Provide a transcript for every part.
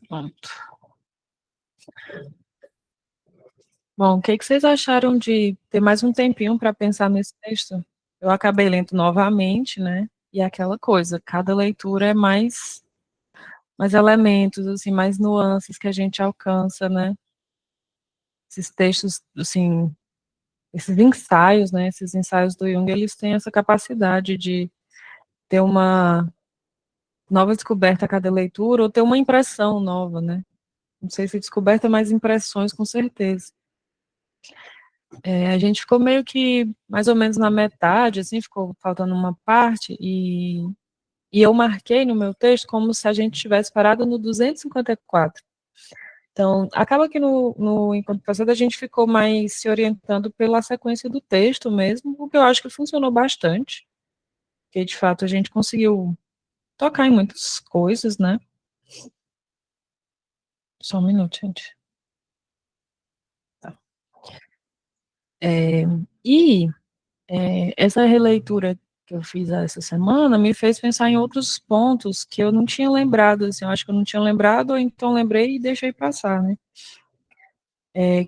Pronto. Bom, o que que vocês acharam de ter mais um tempinho para pensar nesse texto? Eu acabei lendo novamente, né? E é aquela coisa, cada leitura é mais elementos, assim, mais nuances que a gente alcança, né? Esses textos, assim, esses ensaios, né? Esses ensaios do Jung, eles têm essa capacidade de ter uma nova descoberta a cada leitura, ou ter uma impressão nova, né? Não sei se descoberta, mas impressões, com certeza. A gente ficou meio que mais ou menos na metade, assim, ficou faltando uma parte, e eu marquei no meu texto como se a gente tivesse parado no 254. Então, acaba que no encontro passado a gente ficou mais se orientando pela sequência do texto mesmo, o que eu acho que funcionou bastante, porque de fato a gente conseguiu tocar em muitas coisas, né? Só um minuto, gente. Tá. E essa releitura que eu fiz essa semana me fez pensar em outros pontos que eu não tinha lembrado, assim, eu acho que eu não tinha lembrado, ou então lembrei e deixei passar, né?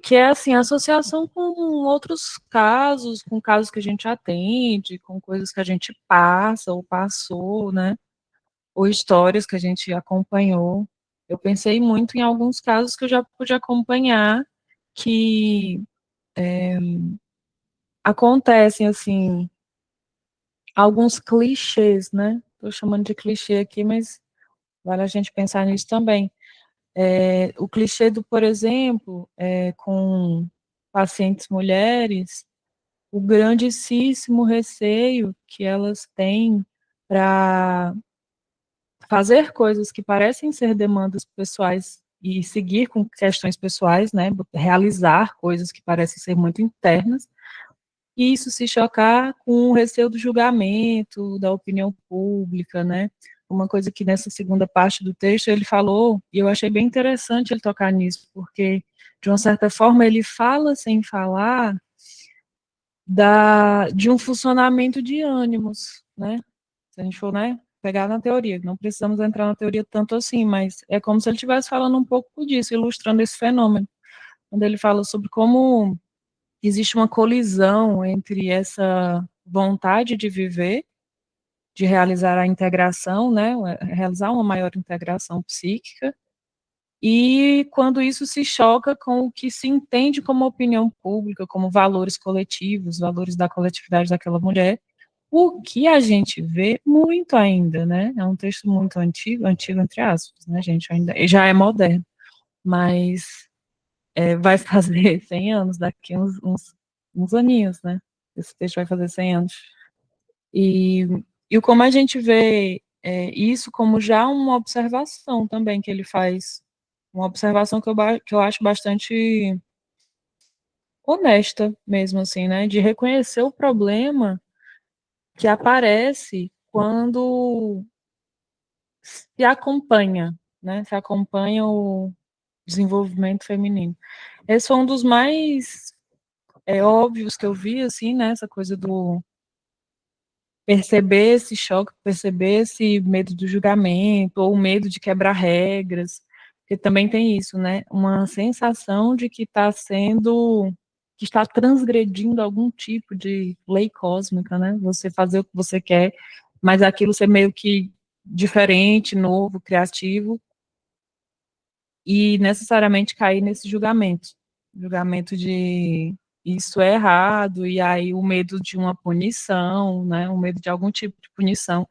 Que é, assim, a associação com outros casos, com casos que a gente atende, com coisas que a gente passa ou passou, né? Ou histórias que a gente acompanhou. Eu pensei muito em alguns casos que eu já pude acompanhar, que acontecem, assim, alguns clichês, né? Estou chamando de clichê aqui, mas vale a gente pensar nisso também. O clichê do, por exemplo, com pacientes mulheres, o grandíssimo receio que elas têm para fazer coisas que parecem ser demandas pessoais e seguir com questões pessoais, né? Realizar coisas que parecem ser muito internas, e isso se chocar com o receio do julgamento, da opinião pública, né? Uma coisa que nessa segunda parte do texto ele falou, e eu achei bem interessante ele tocar nisso, porque, de uma certa forma, ele fala sem falar de um funcionamento de ânimos, né? Se a gente for, né, pegar na teoria, não precisamos entrar na teoria tanto assim, mas é como se ele estivesse falando um pouco disso, ilustrando esse fenômeno, quando ele fala sobre como existe uma colisão entre essa vontade de viver, de realizar a integração, né, realizar uma maior integração psíquica, e quando isso se choca com o que se entende como opinião pública, como valores coletivos, valores da coletividade daquela mulher, o que a gente vê muito ainda, né, é um texto muito antigo, antigo entre aspas, né, gente, ainda, já é moderno, mas vai fazer 100 anos, daqui uns aninhos, né? Esse texto vai fazer 100 anos. E, e como a gente vê isso como já uma observação também que ele faz, uma observação que eu acho bastante honesta mesmo, assim, né? De reconhecer o problema que aparece quando se acompanha, né? Se acompanha o desenvolvimento feminino. Esse foi um dos mais óbvios que eu vi, assim, né, essa coisa do perceber esse choque, perceber esse medo do julgamento, ou o medo de quebrar regras, porque também tem isso, né, uma sensação de que está transgredindo algum tipo de lei cósmica, né, você fazer o que você quer, mas aquilo ser meio que diferente, novo, criativo, e necessariamente cair nesse julgamento de isso é errado, e aí o medo de uma punição, né, o medo de algum tipo de punição,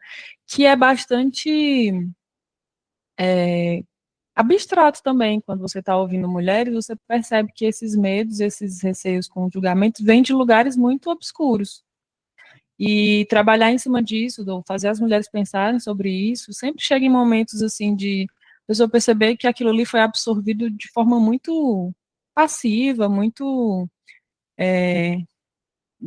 que é bastante abstrato também, quando você está ouvindo mulheres, você percebe que esses medos, esses receios com o julgamento, vêm de lugares muito obscuros, e trabalhar em cima disso, ou fazer as mulheres pensarem sobre isso, sempre chega em momentos assim de a pessoa perceber que aquilo ali foi absorvido de forma muito passiva, muito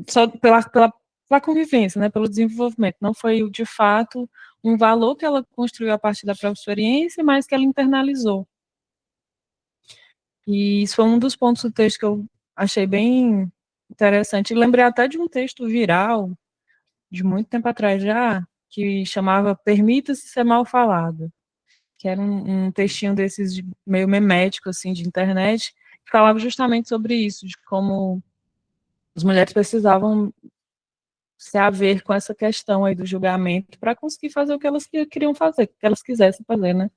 só pela convivência, né, pelo desenvolvimento. Não foi de fato um valor que ela construiu a partir da própria experiência, mas que ela internalizou. E isso foi um dos pontos do texto que eu achei bem interessante. Lembrei até de um texto viral de muito tempo atrás já, que chamava Permita-se ser mal falado, que era um textinho desses meio memético, assim, de internet, que falava justamente sobre isso, de como as mulheres precisavam se haver com essa questão aí do julgamento para conseguir fazer o que elas queriam fazer, o que elas quisessem fazer, né?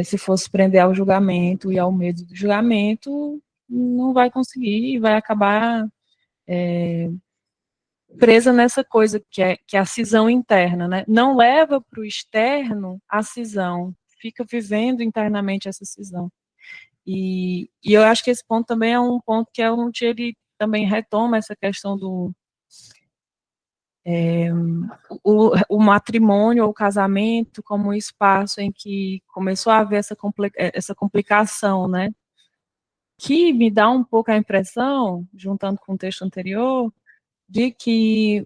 Se fosse prender ao julgamento e ao medo do julgamento, não vai conseguir e vai acabar presa nessa coisa que é a cisão interna, né? Não leva para o externo a cisão, fica vivendo internamente essa cisão. E eu acho que esse ponto também é um ponto que é onde ele também retoma essa questão do o matrimônio ou o casamento como um espaço em que começou a haver essa complicação, né? Que me dá um pouco a impressão, juntando com o texto anterior, de que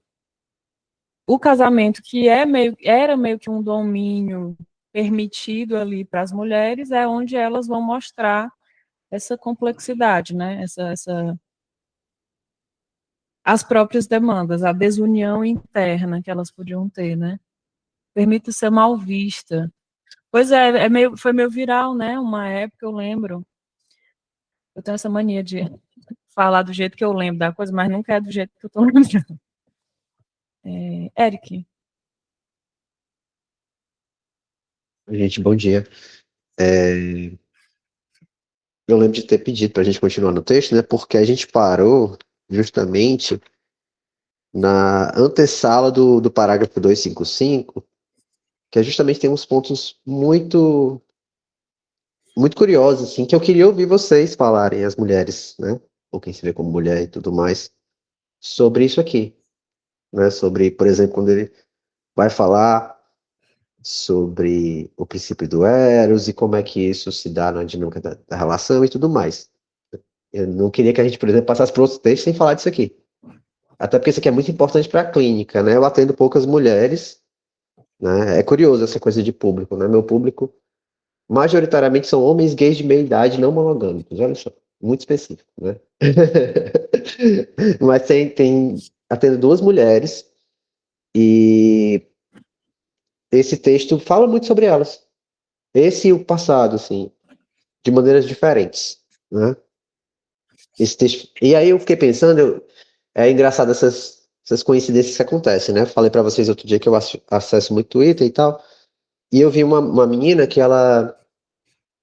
o casamento, que era meio que um domínio permitido ali para as mulheres, é onde elas vão mostrar essa complexidade, né? As próprias demandas, a desunião interna que elas podiam ter, né? Permite ser mal vista. Pois foi meio viral, né? Uma época, eu lembro. Eu tenho essa mania de falar do jeito que eu lembro da coisa, mas nunca é do jeito que eu estou lembrando. Eric. Gente, bom dia. Eu lembro de ter pedido para a gente continuar no texto, né? Porque a gente parou justamente na antessala do parágrafo 255, que é justamente tem uns pontos muito curiosos, assim, que eu queria ouvir vocês falarem, as mulheres, né? Ou quem se vê como mulher e tudo mais, sobre isso aqui, né? Sobre, por exemplo, quando ele vai falar sobre o princípio do Eros e como é que isso se dá na dinâmica da relação e tudo mais. Eu não queria que a gente, por exemplo, passasse por outros textos sem falar disso aqui. Até porque isso aqui é muito importante para a clínica, né? Eu atendo poucas mulheres, né? É curioso essa coisa de público, né? Meu público, majoritariamente, são homens gays de meia idade não monogâmicos. Olha só, muito específico, né? Mas atendo duas mulheres e esse texto fala muito sobre elas. Esse e o passado, assim, de maneiras diferentes, né? Esse texto... E aí eu fiquei pensando, é engraçado essas coincidências que acontecem, né? Falei pra vocês outro dia que eu acesso muito Twitter e tal, e eu vi uma menina que ela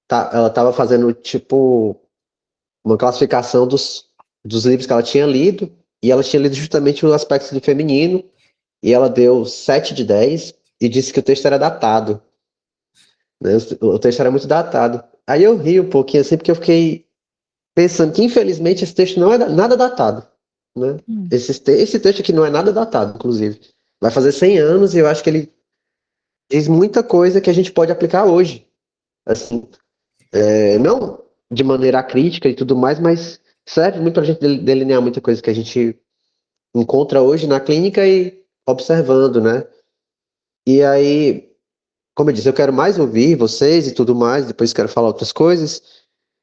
tava fazendo, tipo, uma classificação dos livros que ela tinha lido, e ela tinha lido justamente os aspectos do feminino, e ela deu 7 de 10 e disse que o texto era datado, né? O texto era muito datado. Aí eu ri um pouquinho assim, porque eu fiquei pensando que, infelizmente, esse texto não é nada datado, né? Esse texto aqui não é nada datado, inclusive. Vai fazer 100 anos e eu acho que ele diz muita coisa que a gente pode aplicar hoje. Assim, não de maneira crítica e tudo mais, mas serve muito para a gente delinear muita coisa que a gente encontra hoje na clínica e observando, né? E aí, como eu disse, eu quero mais ouvir vocês e tudo mais, depois quero falar outras coisas,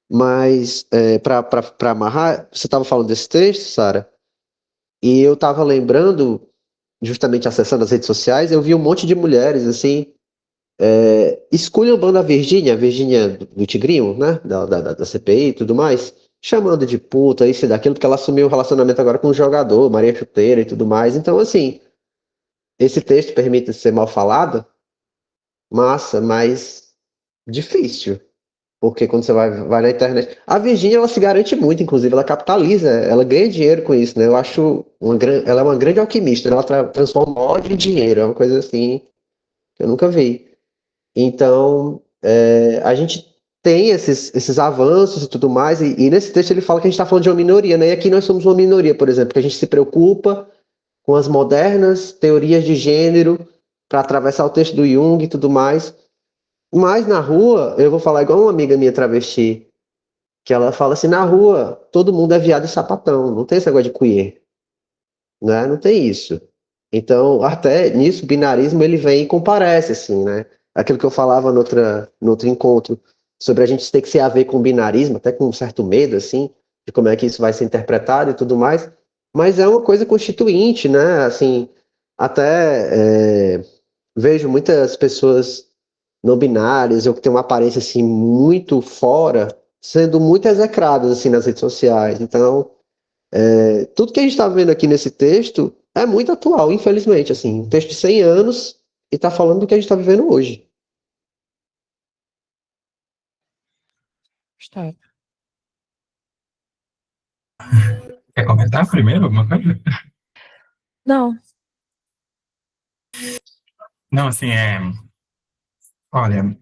mas para amarrar, você estava falando desse texto, Sara, e eu estava lembrando, justamente acessando as redes sociais, eu vi um monte de mulheres, assim, esculhambando a Virgínia do Tigrinho, né, da CPI e tudo mais, chamando de puta, isso e daquilo, porque ela assumiu o relacionamento agora com um jogador, Maria Chuteira e tudo mais. Então, assim, esse texto permite ser mal falado, massa, mas difícil. Porque quando você vai na internet. A Virgínia, ela se garante muito, inclusive, ela capitaliza, ela ganha dinheiro com isso, né? Eu acho ela é uma grande alquimista, né? Ela transforma ódio em dinheiro, é uma coisa assim que eu nunca vi. Então, a gente tem esses avanços e tudo mais, e nesse texto ele fala que a gente está falando de uma minoria, né? E aqui nós somos uma minoria, por exemplo, que a gente se preocupa com as modernas teorias de gênero para atravessar o texto do Jung e tudo mais. Mas na rua, eu vou falar igual uma amiga minha travesti, que ela fala assim, na rua, todo mundo é viado e sapatão, não tem esse negócio de queer, né? Não tem isso. Então, até nisso, o binarismo, ele vem e comparece, assim, né? Aquilo que eu falava no outro encontro, sobre a gente ter que se haver com o binarismo, até com um certo medo, assim, de como é que isso vai ser interpretado e tudo mais, mas é uma coisa constituinte, né? Assim, até vejo muitas pessoas não binárias, ou que têm uma aparência assim muito fora, sendo muito execradas assim nas redes sociais. Então, tudo que a gente está vendo aqui nesse texto é muito atual, infelizmente, assim, um texto de 100 anos e está falando do que a gente está vivendo hoje. Está. Quer comentar primeiro alguma coisa? Não, Não, assim, olha,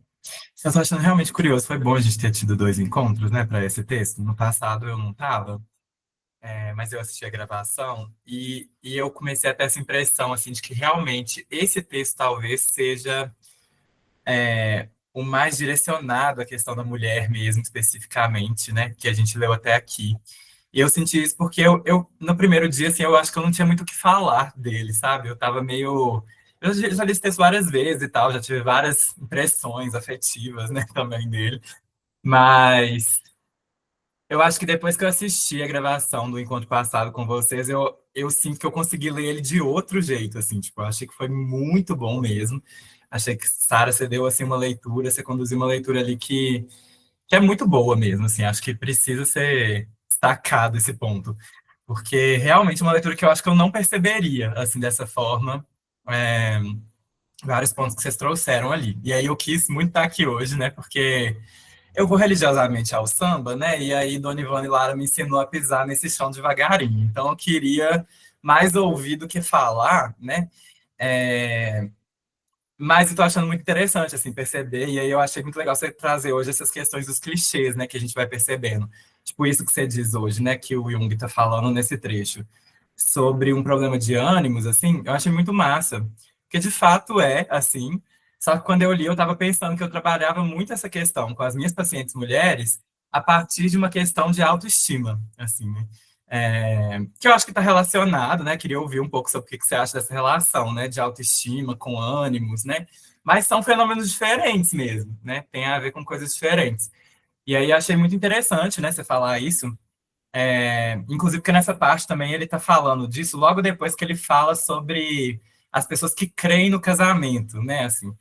eu tô achando realmente curioso. Foi bom a gente ter tido dois encontros, né, para esse texto. No passado eu não tava, mas eu assisti a gravação e eu comecei a ter essa impressão, assim, de que realmente esse texto talvez seja o mais direcionado à questão da mulher mesmo, especificamente, né, que a gente leu até aqui. E eu senti isso porque no primeiro dia, assim, eu acho que eu não tinha muito o que falar dele, sabe? Eu tava meio. Eu já li esse texto várias vezes e tal, já tive várias impressões afetivas, né, também dele. Mas eu acho que depois que eu assisti a gravação do encontro passado com vocês, eu sinto que eu consegui ler ele de outro jeito, assim, tipo, eu achei que foi muito bom mesmo. Achei que, Sara, você deu, assim, uma leitura, você conduziu uma leitura ali que é muito boa mesmo, assim, acho que precisa ser destacado esse ponto, porque realmente é uma leitura que eu acho que eu não perceberia, assim, dessa forma, é, vários pontos que vocês trouxeram ali. E aí eu quis muito estar aqui hoje, né, porque eu vou religiosamente ao samba, né, e aí Dona Ivone Lara me ensinou a pisar nesse chão devagarinho, então eu queria mais ouvir do que falar, né, é, mas eu tô achando muito interessante, assim, perceber, e aí eu achei muito legal você trazer hoje essas questões dos clichês, né, que a gente vai percebendo. Tipo isso que você diz hoje, né, que o Jung tá falando nesse trecho, sobre um problema de ânimos, assim, eu achei muito massa. Porque de fato é, assim, só que quando eu li, eu tava pensando que eu trabalhava muito essa questão com as minhas pacientes mulheres a partir de uma questão de autoestima, assim, né? Que eu acho que está relacionado, né? Queria ouvir um pouco sobre o que você acha dessa relação, né? De autoestima com ânimos, né? Mas são fenômenos diferentes mesmo, né? Tem a ver com coisas diferentes. E aí achei muito interessante, né? Você falar isso. Inclusive porque nessa parte também ele está falando disso logo depois que ele fala sobre as pessoas que creem no casamento, né? Assim,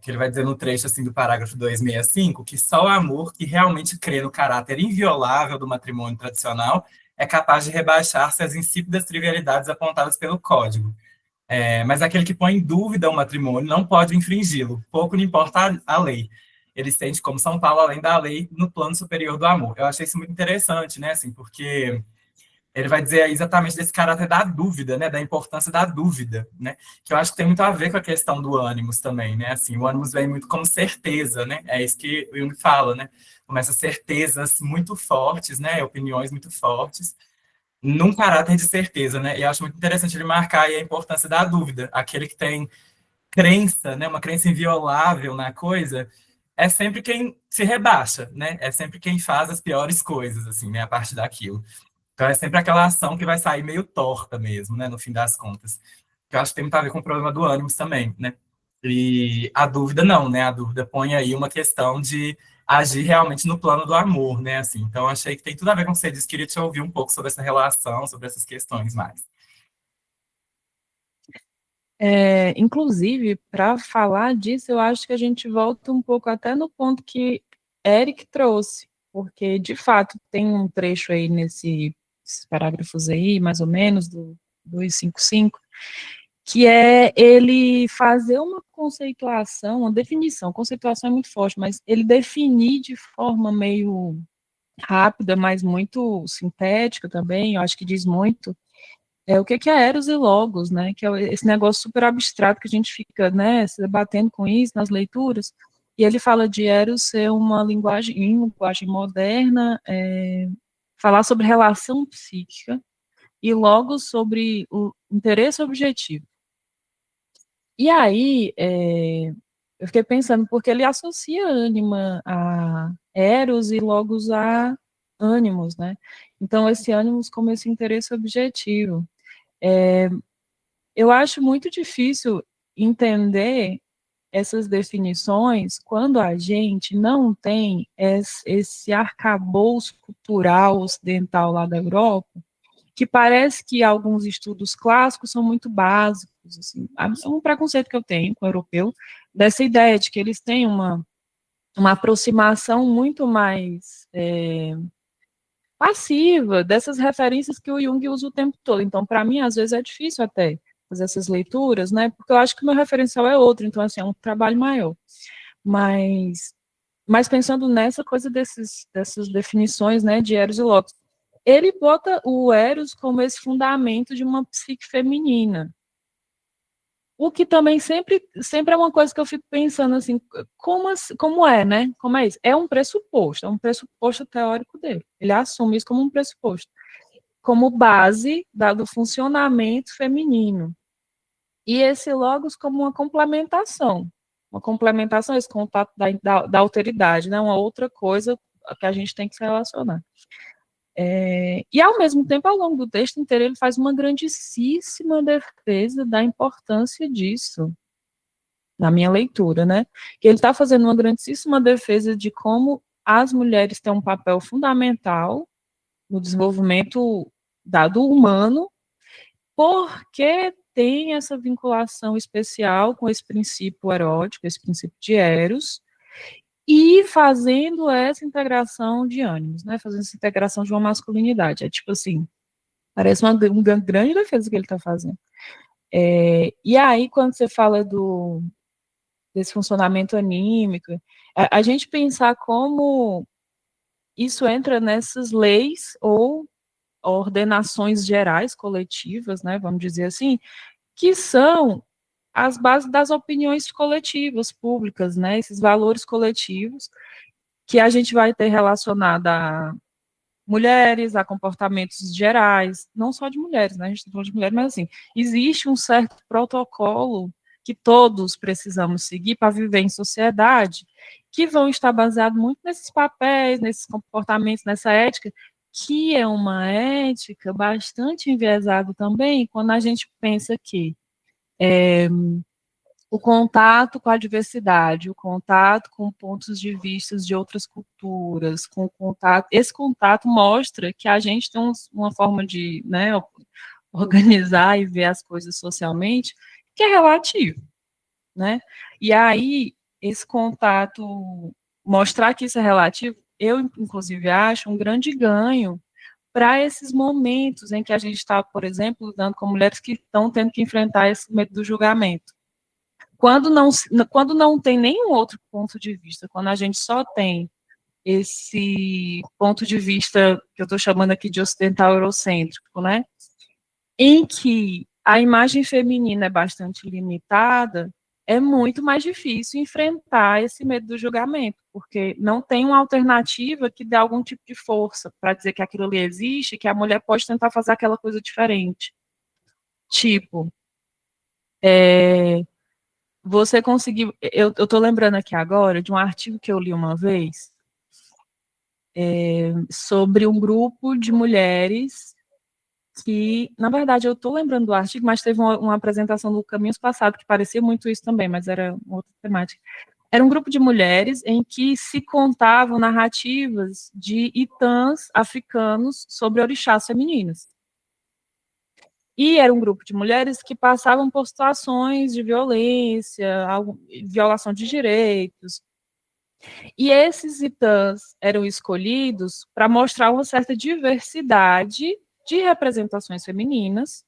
que ele vai dizer no trecho assim do parágrafo 265 que só o amor que realmente crê no caráter inviolável do matrimônio tradicional é capaz de rebaixar-se às insípidas trivialidades apontadas pelo código. Mas aquele que põe em dúvida o matrimônio não pode infringi-lo, pouco lhe importa a lei. Ele sente como São Paulo além da lei no plano superior do amor. Eu achei isso muito interessante, né? Assim, porque ele vai dizer exatamente desse caráter da dúvida, né? Da importância da dúvida, né? Que eu acho que tem muito a ver com a questão do ânimos também, né? Assim, o ânimos vem muito como certeza, né? É isso que o Jung fala, né? Começa certezas muito fortes, né? Opiniões muito fortes num caráter de certeza, né? E eu acho muito interessante ele marcar aí a importância da dúvida. Aquele que tem crença, né? Uma crença inviolável na coisa, é sempre quem se rebaixa, né? É sempre quem faz as piores coisas, assim, né? A partir daquilo. Então é sempre aquela ação que vai sair meio torta mesmo, né? No fim das contas. Que eu acho que tem muito a ver com o problema do ânimo também, né? E a dúvida não, né? A dúvida põe aí uma questão de agir realmente no plano do amor, né? Assim, então achei que tem tudo a ver com o que você disse. Queria te ouvir um pouco sobre essa relação, sobre essas questões mais. inclusive, para falar disso, eu acho que a gente volta um pouco até no ponto que Eric trouxe, porque, de fato, tem um trecho aí nesses parágrafos aí, mais ou menos, do 255, que é ele fazer uma conceituação, uma definição, conceituação é muito forte, mas ele definir de forma meio rápida, mas muito sintética também, eu acho que diz muito, o que é Eros e Logos, né, que é esse negócio super abstrato que a gente fica, né, se debatendo com isso nas leituras, e ele fala de Eros ser uma linguagem moderna, falar sobre relação psíquica, e Logos sobre o interesse objetivo. E aí, eu fiquei pensando, porque ele associa ânima a Eros e Logos a ânimos, né? Então, esse ânimos como esse interesse objetivo. Eu acho muito difícil entender essas definições quando a gente não tem esse arcabouço cultural ocidental lá da Europa, que parece que alguns estudos clássicos são muito básicos, assim, é um preconceito que eu tenho com o europeu, dessa ideia de que eles têm uma aproximação muito mais passiva dessas referências que o Jung usa o tempo todo. Então, para mim, às vezes é difícil até fazer essas leituras, né? Porque eu acho que o meu referencial é outro, então, assim, é um trabalho maior. Mas pensando nessa coisa dessas definições, né, de Eros e Logos, ele bota o Eros como esse fundamento de uma psique feminina. O que também sempre é uma coisa que eu fico pensando assim, como é, né? Como é isso? É um pressuposto teórico dele. Ele assume isso como um pressuposto, como base do funcionamento feminino. E esse logos como uma complementação, esse contato da alteridade, né? Uma outra coisa que a gente tem que se relacionar. E, ao mesmo tempo, ao longo do texto inteiro, ele faz uma grandíssima defesa da importância disso, na minha leitura, né? Que ele está fazendo uma grandíssima defesa de como as mulheres têm um papel fundamental no desenvolvimento do humano, porque tem essa vinculação especial com esse princípio erótico, esse princípio de Eros, e fazendo essa integração de ânimos, né? Fazendo essa integração de uma masculinidade. É tipo assim, parece uma grande defesa que ele está fazendo. E aí, quando você fala desse funcionamento anímico, a gente pensar como isso entra nessas leis ou ordenações gerais, coletivas, né? Vamos dizer assim, que são as bases das opiniões coletivas, públicas, né? Esses valores coletivos que a gente vai ter relacionado a mulheres, a comportamentos gerais, não só de mulheres, né? A gente está falando de mulheres, mas assim, existe um certo protocolo que todos precisamos seguir para viver em sociedade, que vão estar baseados muito nesses papéis, nesses comportamentos, nessa ética, que é uma ética bastante enviesada também, quando a gente pensa que o contato com a diversidade, o contato com pontos de vista de outras culturas, esse contato mostra que a gente tem uma forma de, né, organizar e ver as coisas socialmente que é relativo, né? E aí esse contato, mostrar que isso é relativo, eu inclusive acho um grande ganho para esses momentos em que a gente está, por exemplo, lidando com mulheres que estão tendo que enfrentar esse medo do julgamento. Quando não tem nenhum outro ponto de vista, quando a gente só tem esse ponto de vista que eu estou chamando aqui de ocidental eurocêntrico, né, em que a imagem feminina é bastante limitada, é muito mais difícil enfrentar esse medo do julgamento, porque não tem uma alternativa que dê algum tipo de força para dizer que aquilo ali existe, que a mulher pode tentar fazer aquela coisa diferente. Tipo, você conseguiu. Eu estou lembrando aqui agora de um artigo que eu li uma vez sobre um grupo de mulheres que, na verdade, eu estou lembrando do artigo, mas teve uma apresentação do Caminhos Passados que parecia muito isso também, mas era outra temática. Era um grupo de mulheres em que se contavam narrativas de itãs africanos sobre orixás femininos. E era um grupo de mulheres que passavam por situações de violência, violação de direitos. E esses itãs eram escolhidos para mostrar uma certa diversidade de representações femininas.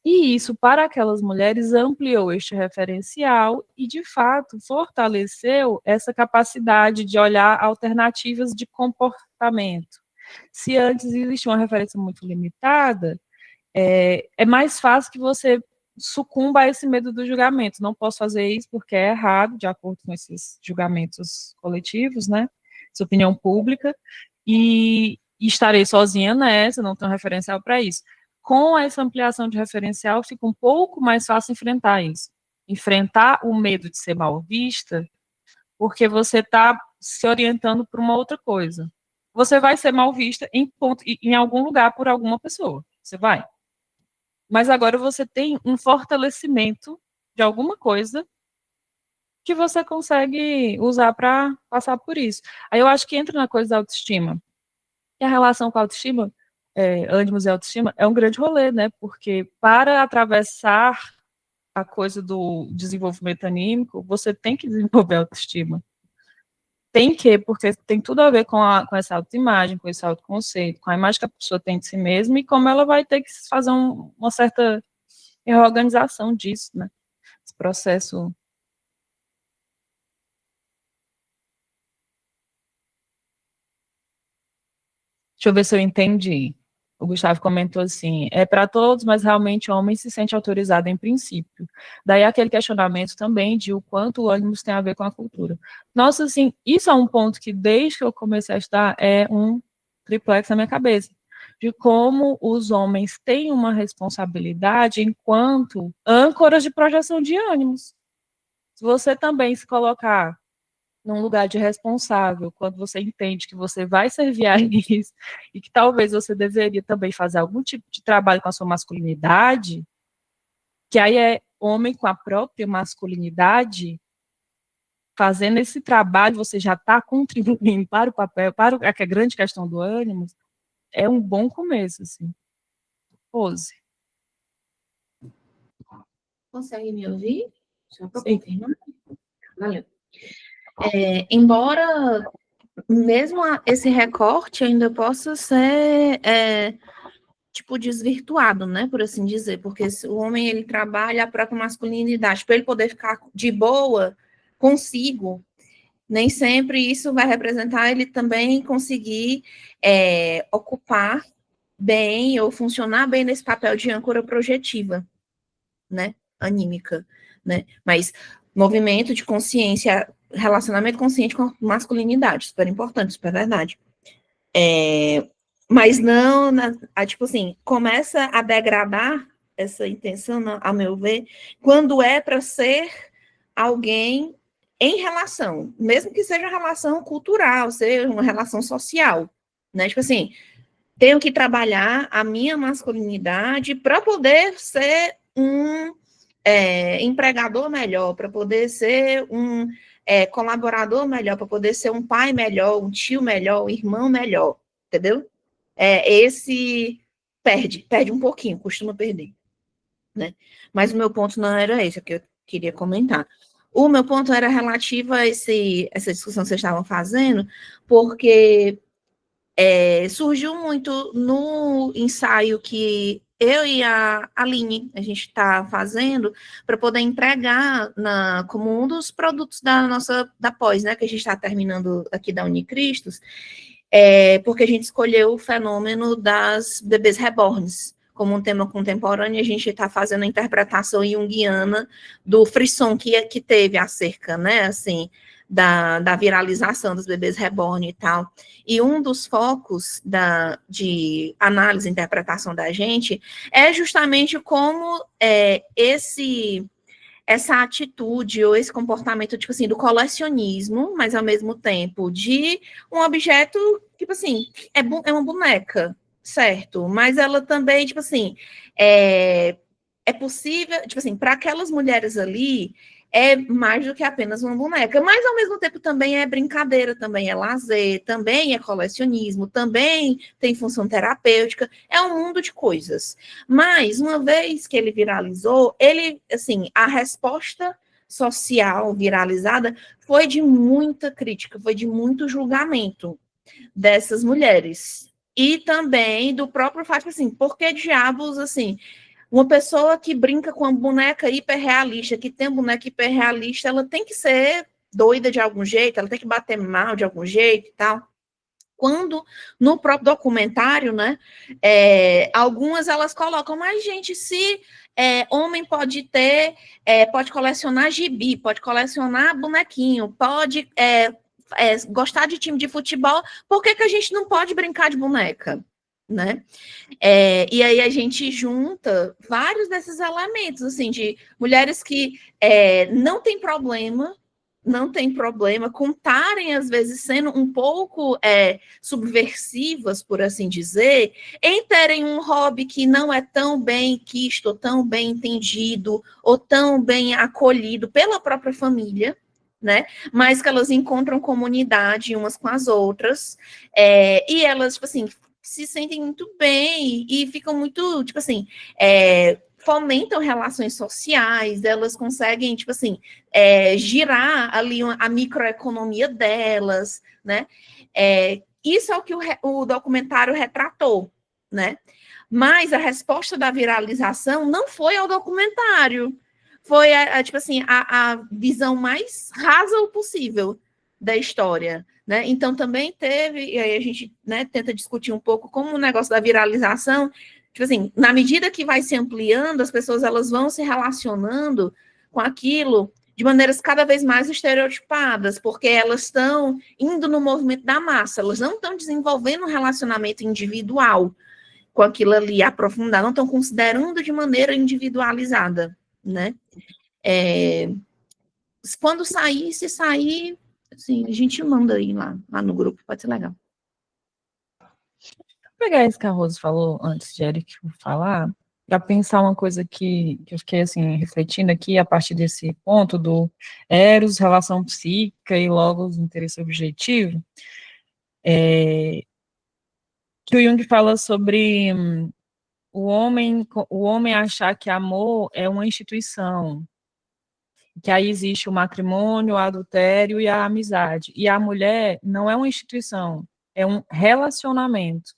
E isso, para aquelas mulheres, ampliou este referencial e, de fato, fortaleceu essa capacidade de olhar alternativas de comportamento. Se antes existia uma referência muito limitada, é mais fácil que você sucumba a esse medo do julgamento. Não posso fazer isso porque é errado, de acordo com esses julgamentos coletivos, né? Essa opinião pública, e estarei sozinha nessa, não tenho referencial para isso. Com essa ampliação de referencial, fica um pouco mais fácil enfrentar isso. Enfrentar o medo de ser mal vista, porque você está se orientando para uma outra coisa. Você vai ser mal vista em algum lugar por alguma pessoa. Você vai. Mas agora você tem um fortalecimento de alguma coisa que você consegue usar para passar por isso. Aí eu acho que entra na coisa da autoestima. E a relação com a autoestima, ânimos e autoestima, é um grande rolê, né? Porque para atravessar a coisa do desenvolvimento anímico, você tem que desenvolver autoestima. Tem que, porque tem tudo a ver com essa autoimagem, com esse autoconceito, com a imagem que a pessoa tem de si mesma e como ela vai ter que fazer uma certa reorganização disso, né? Esse processo. Deixa eu ver se eu entendi. O Gustavo comentou assim, é para todos, mas realmente o homem se sente autorizado em princípio. Daí aquele questionamento também de o quanto o ânimo tem a ver com a cultura. Nossa, assim, isso é um ponto que desde que eu comecei a estudar é um triplex na minha cabeça, de como os homens têm uma responsabilidade enquanto âncoras de projeção de ânimos. Se você também se colocar num lugar de responsável, quando você entende que você vai servir a isso, e que talvez você deveria também fazer algum tipo de trabalho com a sua masculinidade, que aí é homem com a própria masculinidade, fazendo esse trabalho, você já está contribuindo para o papel, para a grande questão do ânimo, é um bom começo, assim. Pose. Consegue me ouvir? Só para confirmar. Valeu. Embora mesmo esse recorte ainda possa ser tipo desvirtuado, né, por assim dizer, porque o homem ele trabalha a própria masculinidade para ele poder ficar de boa consigo, nem sempre isso vai representar ele também conseguir ocupar bem ou funcionar bem nesse papel de âncora projetiva, né, anímica, né, mas movimento de consciência, relacionamento consciente com a masculinidade, super importante, super verdade. Mas não, tipo assim, começa a degradar essa intenção, a meu ver, quando é para ser alguém em relação, mesmo que seja uma relação cultural, seja uma relação social, né? Tipo assim, tenho que trabalhar a minha masculinidade para poder ser um empregador melhor, para poder ser um colaborador melhor, para poder ser um pai melhor, um tio melhor, um irmão melhor, entendeu? Esse perde um pouquinho, costuma perder, né? Mas o meu ponto não era esse, é o que eu queria comentar. O meu ponto era relativo a essa discussão que vocês estavam fazendo, porque surgiu muito no ensaio que eu e a Aline, a gente está fazendo para poder entregar como um dos produtos da pós, né, que a gente está terminando aqui da Unicristos, porque a gente escolheu o fenômeno das bebês reborns como um tema contemporâneo, a gente está fazendo a interpretação junguiana do frisson que teve acerca, né, assim, da viralização dos bebês reborn e tal. E um dos focos de análise e interpretação da gente é justamente como essa atitude ou esse comportamento, tipo assim, do colecionismo, mas ao mesmo tempo de um objeto, tipo assim, é uma boneca, certo? Mas ela também, tipo assim, é possível, tipo assim, para aquelas mulheres ali, é mais do que apenas uma boneca, mas ao mesmo tempo também é brincadeira, também é lazer, também é colecionismo, também tem função terapêutica, é um mundo de coisas. Mas, uma vez que ele viralizou, assim, a resposta social viralizada foi de muita crítica, foi de muito julgamento dessas mulheres. E também do próprio fato, assim, por que diabos, assim, uma pessoa que brinca com uma boneca hiperrealista, que tem uma boneca hiperrealista, ela tem que ser doida de algum jeito, ela tem que bater mal de algum jeito e tal. Quando, no próprio documentário, né, algumas elas colocam, mas, gente, se homem pode pode colecionar gibi, pode colecionar bonequinho, pode gostar de time de futebol, por que a gente não pode brincar de boneca? Né? E aí a gente junta vários desses elementos, assim, de mulheres que não tem problema contarem, às vezes, sendo um pouco subversivas, por assim dizer, em terem um hobby que não é tão bem quisto, ou tão bem entendido, ou tão bem acolhido pela própria família, né? Mas que elas encontram comunidade umas com as outras, e elas, tipo assim, se sentem muito bem e ficam muito, tipo assim, fomentam relações sociais, elas conseguem, tipo assim, girar ali a microeconomia delas, né? Isso é o que o documentário retratou, né? Mas a resposta da viralização não foi ao documentário, foi, tipo assim, a visão mais rasa possível da história, né? Então, também teve, e aí a gente, né, tenta discutir um pouco como o negócio da viralização, tipo assim, na medida que vai se ampliando, as pessoas elas vão se relacionando com aquilo de maneiras cada vez mais estereotipadas, porque elas estão indo no movimento da massa, elas não estão desenvolvendo um relacionamento individual com aquilo ali aprofundado, não estão considerando de maneira individualizada, né? Quando sair, se sair, assim, a gente manda aí lá no grupo, pode ser legal. Vou pegar isso que a Rose falou antes de Eric falar, para pensar uma coisa que eu fiquei, assim, refletindo aqui, a partir desse ponto do Eros, relação psíquica e Logos, interesse objetivo, que o Jung fala sobre o homem achar que amor é uma instituição, que aí existe o matrimônio, o adultério e a amizade. E a mulher não é uma instituição, é um relacionamento.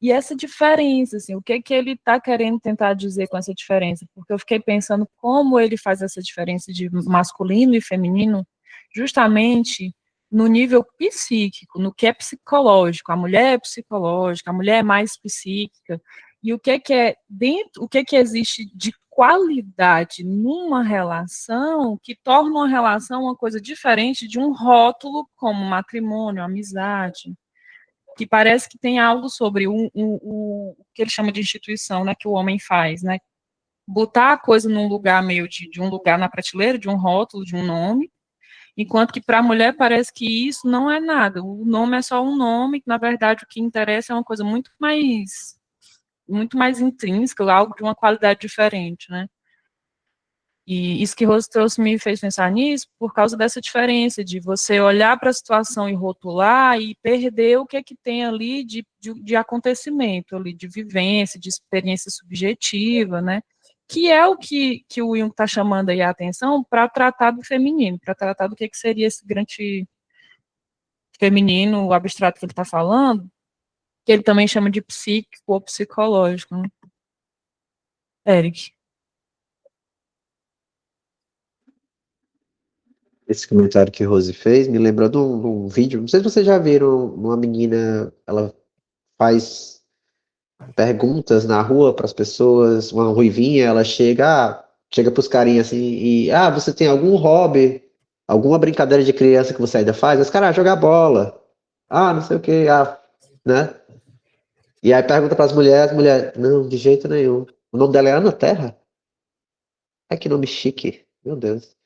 E essa diferença, assim, o que ele está querendo tentar dizer com essa diferença? Porque eu fiquei pensando como ele faz essa diferença de masculino e feminino, justamente no nível psíquico, no que é psicológico. A mulher é psicológica, a mulher é mais psíquica. E o que é dentro, o que existe de qualidade numa relação que torna uma relação uma coisa diferente de um rótulo como matrimônio, amizade, que parece que tem algo sobre o que ele chama de instituição, né, que o homem faz, né, botar a coisa num lugar meio de um lugar na prateleira, de um rótulo, de um nome, enquanto que para a mulher parece que isso não é nada, o nome é só um nome, que na verdade o que interessa é uma coisa muito mais intrínseca, algo de uma qualidade diferente, né. E isso que Rose trouxe me fez pensar nisso por causa dessa diferença de você olhar para a situação e rotular e perder o que tem ali de acontecimento, ali, de vivência, de experiência subjetiva, né? Que é o que o Jung está chamando aí a atenção para tratar do feminino, para tratar do que seria esse grande feminino, o abstrato que ele está falando, que ele também chama de psíquico ou psicológico, né? Eric. Esse comentário que Rose fez me lembrou de um vídeo, não sei se vocês já viram, uma menina, ela faz perguntas na rua para as pessoas, uma ruivinha, ela chega pros carinhas assim você tem algum hobby, alguma brincadeira de criança que você ainda faz? Os caras, jogar bola, não sei o que, né? E aí pergunta para as mulheres, não, de jeito nenhum. O nome dela é Ana Terra? Ai, que nome chique, meu Deus.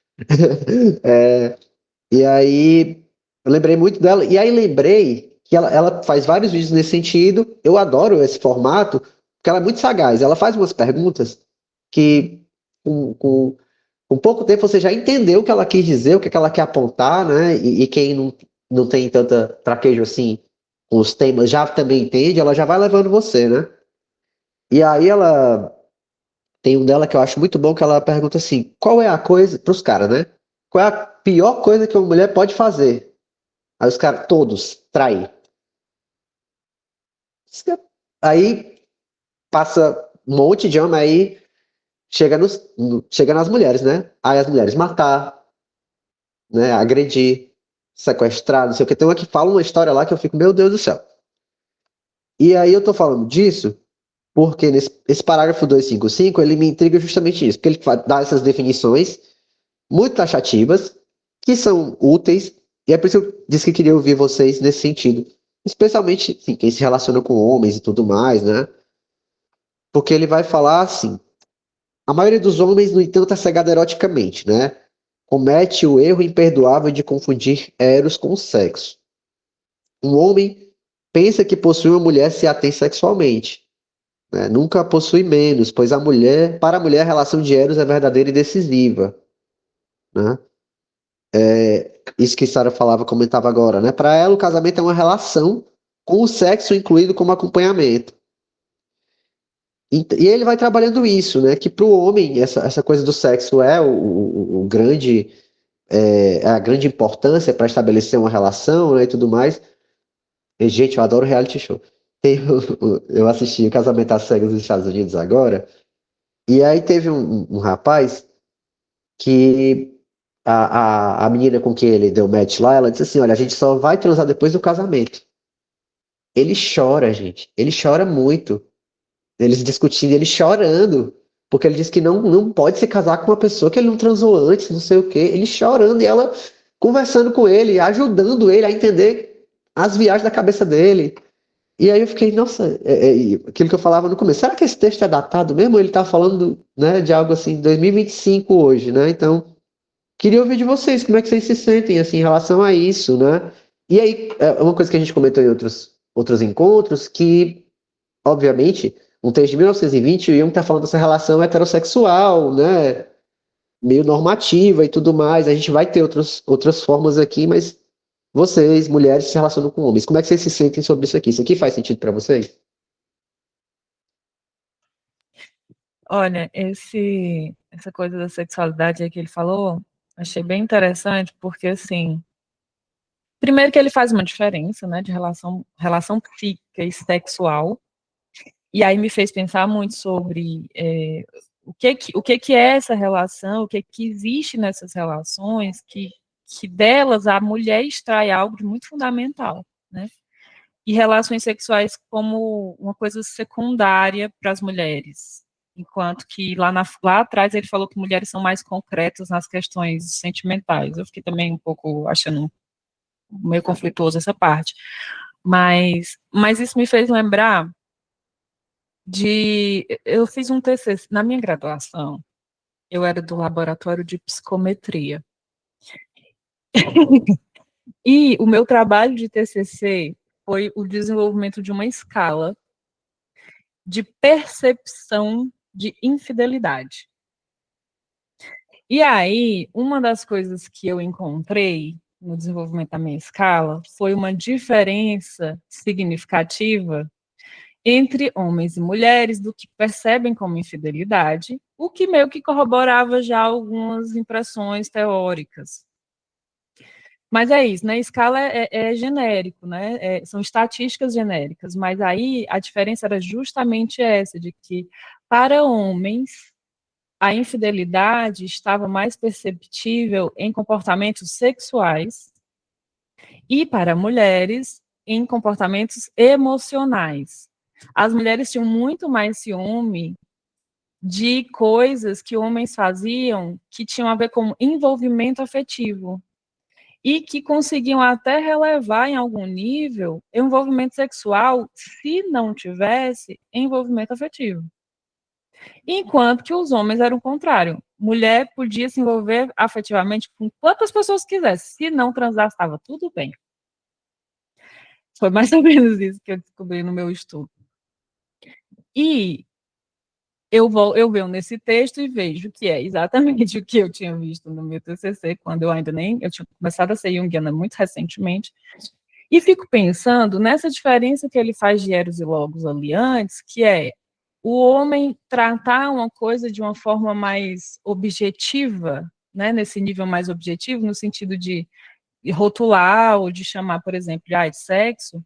E aí, eu lembrei muito dela, e aí lembrei que ela faz vários vídeos nesse sentido, eu adoro esse formato, porque ela é muito sagaz, ela faz umas perguntas que, com pouco tempo, você já entendeu o que ela quis dizer, o que ela quer apontar, né, e quem não tem tanta traquejo assim, com os temas, já também entende, ela já vai levando você, né. E aí ela, tem um dela que eu acho muito bom, que ela pergunta assim, qual é a coisa, pros caras, né, qual é a pior coisa que uma mulher pode fazer? Aí os caras, todos, trair. Aí passa um monte de homem, aí chega nas mulheres, né? Aí as mulheres matar, né? Agredir, sequestrar, não sei o que. Tem uma que fala uma história lá que eu fico, meu Deus do céu. E aí eu tô falando disso porque esse parágrafo 255, ele me intriga justamente isso, porque ele dá essas definições muito taxativas, que são úteis, e é por isso que eu disse que queria ouvir vocês nesse sentido. Especialmente, assim, quem se relaciona com homens e tudo mais, né? Porque ele vai falar assim, a maioria dos homens, no entanto, é cegada eroticamente, né? Comete o erro imperdoável de confundir eros com sexo. Um homem pensa que possui uma mulher se atém sexualmente, né? Nunca possui menos, pois para a mulher, a relação de eros é verdadeira e decisiva, né? Isso que Sara comentava agora, né? Para ela, o casamento é uma relação com o sexo incluído como acompanhamento. E ele vai trabalhando isso, né? Que para o homem, essa coisa do sexo é o grande, a grande importância para estabelecer uma relação, né, e tudo mais. E, gente, eu adoro reality show. Eu assisti o Casamento às Cegas nos Estados Unidos agora, e aí teve um rapaz que a menina com quem ele deu match lá, ela disse assim, olha, a gente só vai transar depois do casamento. Ele chora, gente. Ele chora muito. Eles discutindo, ele chorando. Porque ele disse que não pode se casar com uma pessoa que ele não transou antes, não sei o quê. Ele chorando e ela conversando com ele, ajudando ele a entender as viagens da cabeça dele. E aí eu fiquei, nossa, aquilo que eu falava no começo, será que esse texto é datado mesmo? Ele tá falando, né, de algo assim, 2025 hoje, né? Então, queria ouvir de vocês, como é que vocês se sentem, assim, em relação a isso, né? E aí, uma coisa que a gente comentou em outros encontros, que, obviamente, um texto de 1920, o Jung está falando dessa relação heterossexual, né? Meio normativa e tudo mais. A gente vai ter outras formas aqui, mas vocês, mulheres, se relacionam com homens. Como é que vocês se sentem sobre isso aqui? Isso aqui faz sentido para vocês? Olha, essa coisa da sexualidade aí que ele falou, achei bem interessante, porque, assim, primeiro que ele faz uma diferença, né, de relação psíquica e sexual, e aí me fez pensar muito sobre o que é essa relação, o que existe nessas relações, que delas a mulher extrai algo de muito fundamental, né? E relações sexuais como uma coisa secundária para as mulheres, enquanto que lá atrás ele falou que mulheres são mais concretas nas questões sentimentais. Eu fiquei também um pouco achando meio conflituoso essa parte, mas isso me fez lembrar eu fiz um TCC na minha graduação. Eu era do laboratório de psicometria. E o meu trabalho de TCC foi o desenvolvimento de uma escala de percepção de infidelidade. E aí, uma das coisas que eu encontrei no desenvolvimento da minha escala foi uma diferença significativa entre homens e mulheres do que percebem como infidelidade, o que meio que corroborava já algumas impressões teóricas. Mas é isso, né? Escala é genérico, né? São estatísticas genéricas, mas aí a diferença era justamente essa, de que para homens a infidelidade estava mais perceptível em comportamentos sexuais e para mulheres em comportamentos emocionais. As mulheres tinham muito mais ciúme de coisas que homens faziam que tinham a ver com envolvimento afetivo e que conseguiam até relevar em algum nível envolvimento sexual se não tivesse envolvimento afetivo. Enquanto que os homens eram o contrário. Mulher podia se envolver afetivamente com quantas pessoas quisesse. Se não transasse, estava tudo bem. Foi mais ou menos isso que eu descobri no meu estudo. E eu venho nesse texto e vejo que é exatamente o que eu tinha visto no meu TCC, quando eu tinha começado a ser junguiana muito recentemente, e fico pensando nessa diferença que ele faz de eros e logos ali antes, que é o homem tratar uma coisa de uma forma mais objetiva, né, nesse nível mais objetivo, no sentido de rotular ou de chamar, por exemplo, de sexo,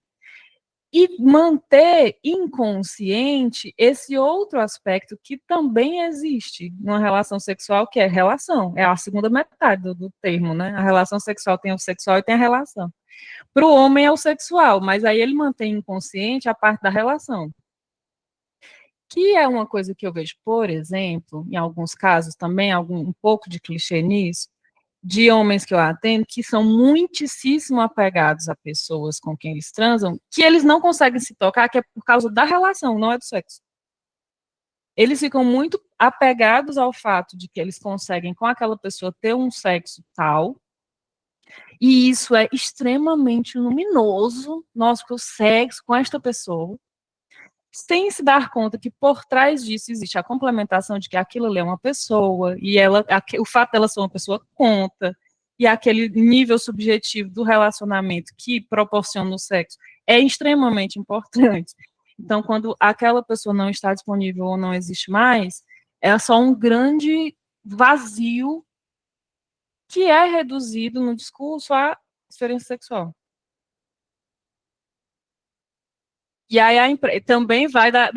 e manter inconsciente esse outro aspecto que também existe numa relação sexual, que é relação, é a segunda metade do termo, né? A relação sexual tem o sexual e tem a relação. Para o homem é o sexual, mas aí ele mantém inconsciente a parte da relação. Que é uma coisa que eu vejo, por exemplo, em alguns casos também, um pouco de clichê nisso, de homens que eu atendo que são muitíssimo apegados a pessoas com quem eles transam, que eles não conseguem se tocar, que é por causa da relação, não é do sexo. Eles ficam muito apegados ao fato de que eles conseguem com aquela pessoa ter um sexo tal, e isso é extremamente luminoso, nossa, porque o sexo com esta pessoa, sem se dar conta que por trás disso existe a complementação de que aquilo ali é uma pessoa, e o fato dela ser uma pessoa conta, e aquele nível subjetivo do relacionamento que proporciona o sexo é extremamente importante. Então, quando aquela pessoa não está disponível ou não existe mais, é só um grande vazio que é reduzido no discurso à experiência sexual. E aí também vai da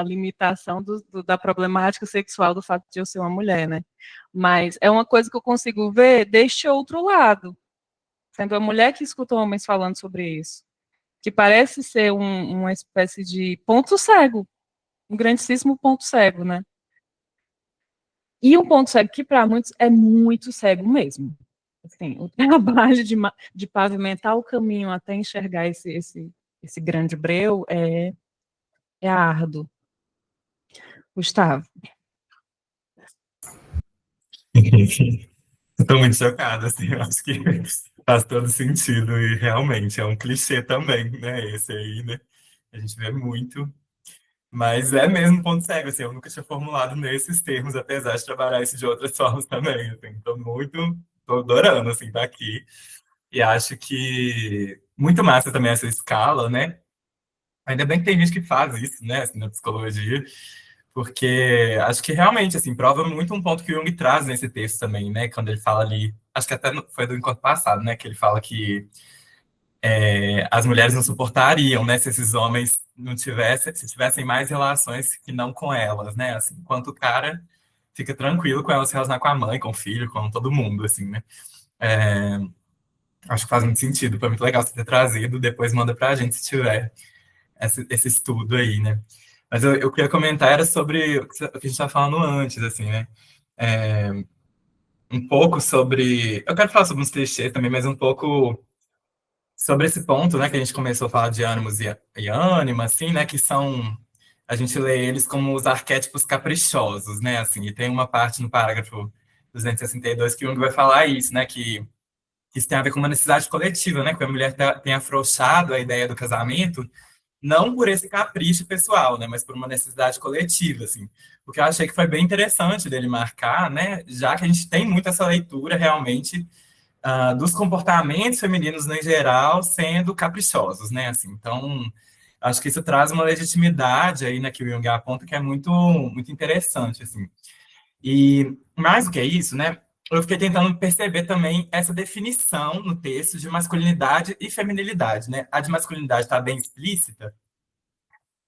limitação da problemática sexual do fato de eu ser uma mulher, né? Mas é uma coisa que eu consigo ver deste outro lado, sendo a mulher que escuta homens falando sobre isso, que parece ser uma espécie de ponto cego, um grandíssimo ponto cego, né? E um ponto cego que para muitos é muito cego mesmo. Assim, o trabalho de pavimentar o caminho até enxergar esse grande breu é árduo. Gustavo. Estou muito chocada, assim, eu acho que faz todo sentido e realmente é um clichê também, né? Esse aí, né? A gente vê muito, mas é mesmo ponto cego, assim, eu nunca tinha formulado nesses termos, apesar de trabalhar isso de outras formas também, assim, tô adorando, assim, estar aqui e acho que muito massa também essa escala, né? Ainda bem que tem gente que faz isso, né, assim, na psicologia, porque acho que realmente, assim, prova muito um ponto que o Jung traz nesse texto também, né, quando ele fala ali, acho que até foi do encontro passado, né, que ele fala que as mulheres não suportariam, né, se esses homens não tivessem, se tivessem mais relações que não com elas, né, assim, enquanto o cara fica tranquilo com elas se relacionar com a mãe, com o filho, com todo mundo, assim, né. É, acho que faz muito sentido, foi muito legal você ter trazido, depois manda pra gente se tiver esse estudo aí, né. Mas eu queria comentar era sobre o que a gente estava falando antes, assim, né? É, um pouco sobre. Eu quero falar sobre uns clichês também, mas um pouco sobre esse ponto, né? Que a gente começou a falar de ânimos e ânima, assim, né? Que são. A gente lê eles como os arquétipos caprichosos, né? Assim, e tem uma parte no parágrafo 262 que Jung vai falar isso, né? Que isso tem a ver com uma necessidade coletiva, né? Que a mulher tem afrouxado a ideia do casamento não por esse capricho pessoal, né, mas por uma necessidade coletiva, assim. O que eu achei que foi bem interessante dele marcar, né, já que a gente tem muito essa leitura realmente dos comportamentos femininos no geral sendo caprichosos, né, assim. Então, acho que isso traz uma legitimidade aí, né, que o Jung aponta que é muito, muito interessante, assim. E mais do que isso, né, eu fiquei tentando perceber também essa definição no texto de masculinidade e feminilidade, né? A de masculinidade está bem explícita,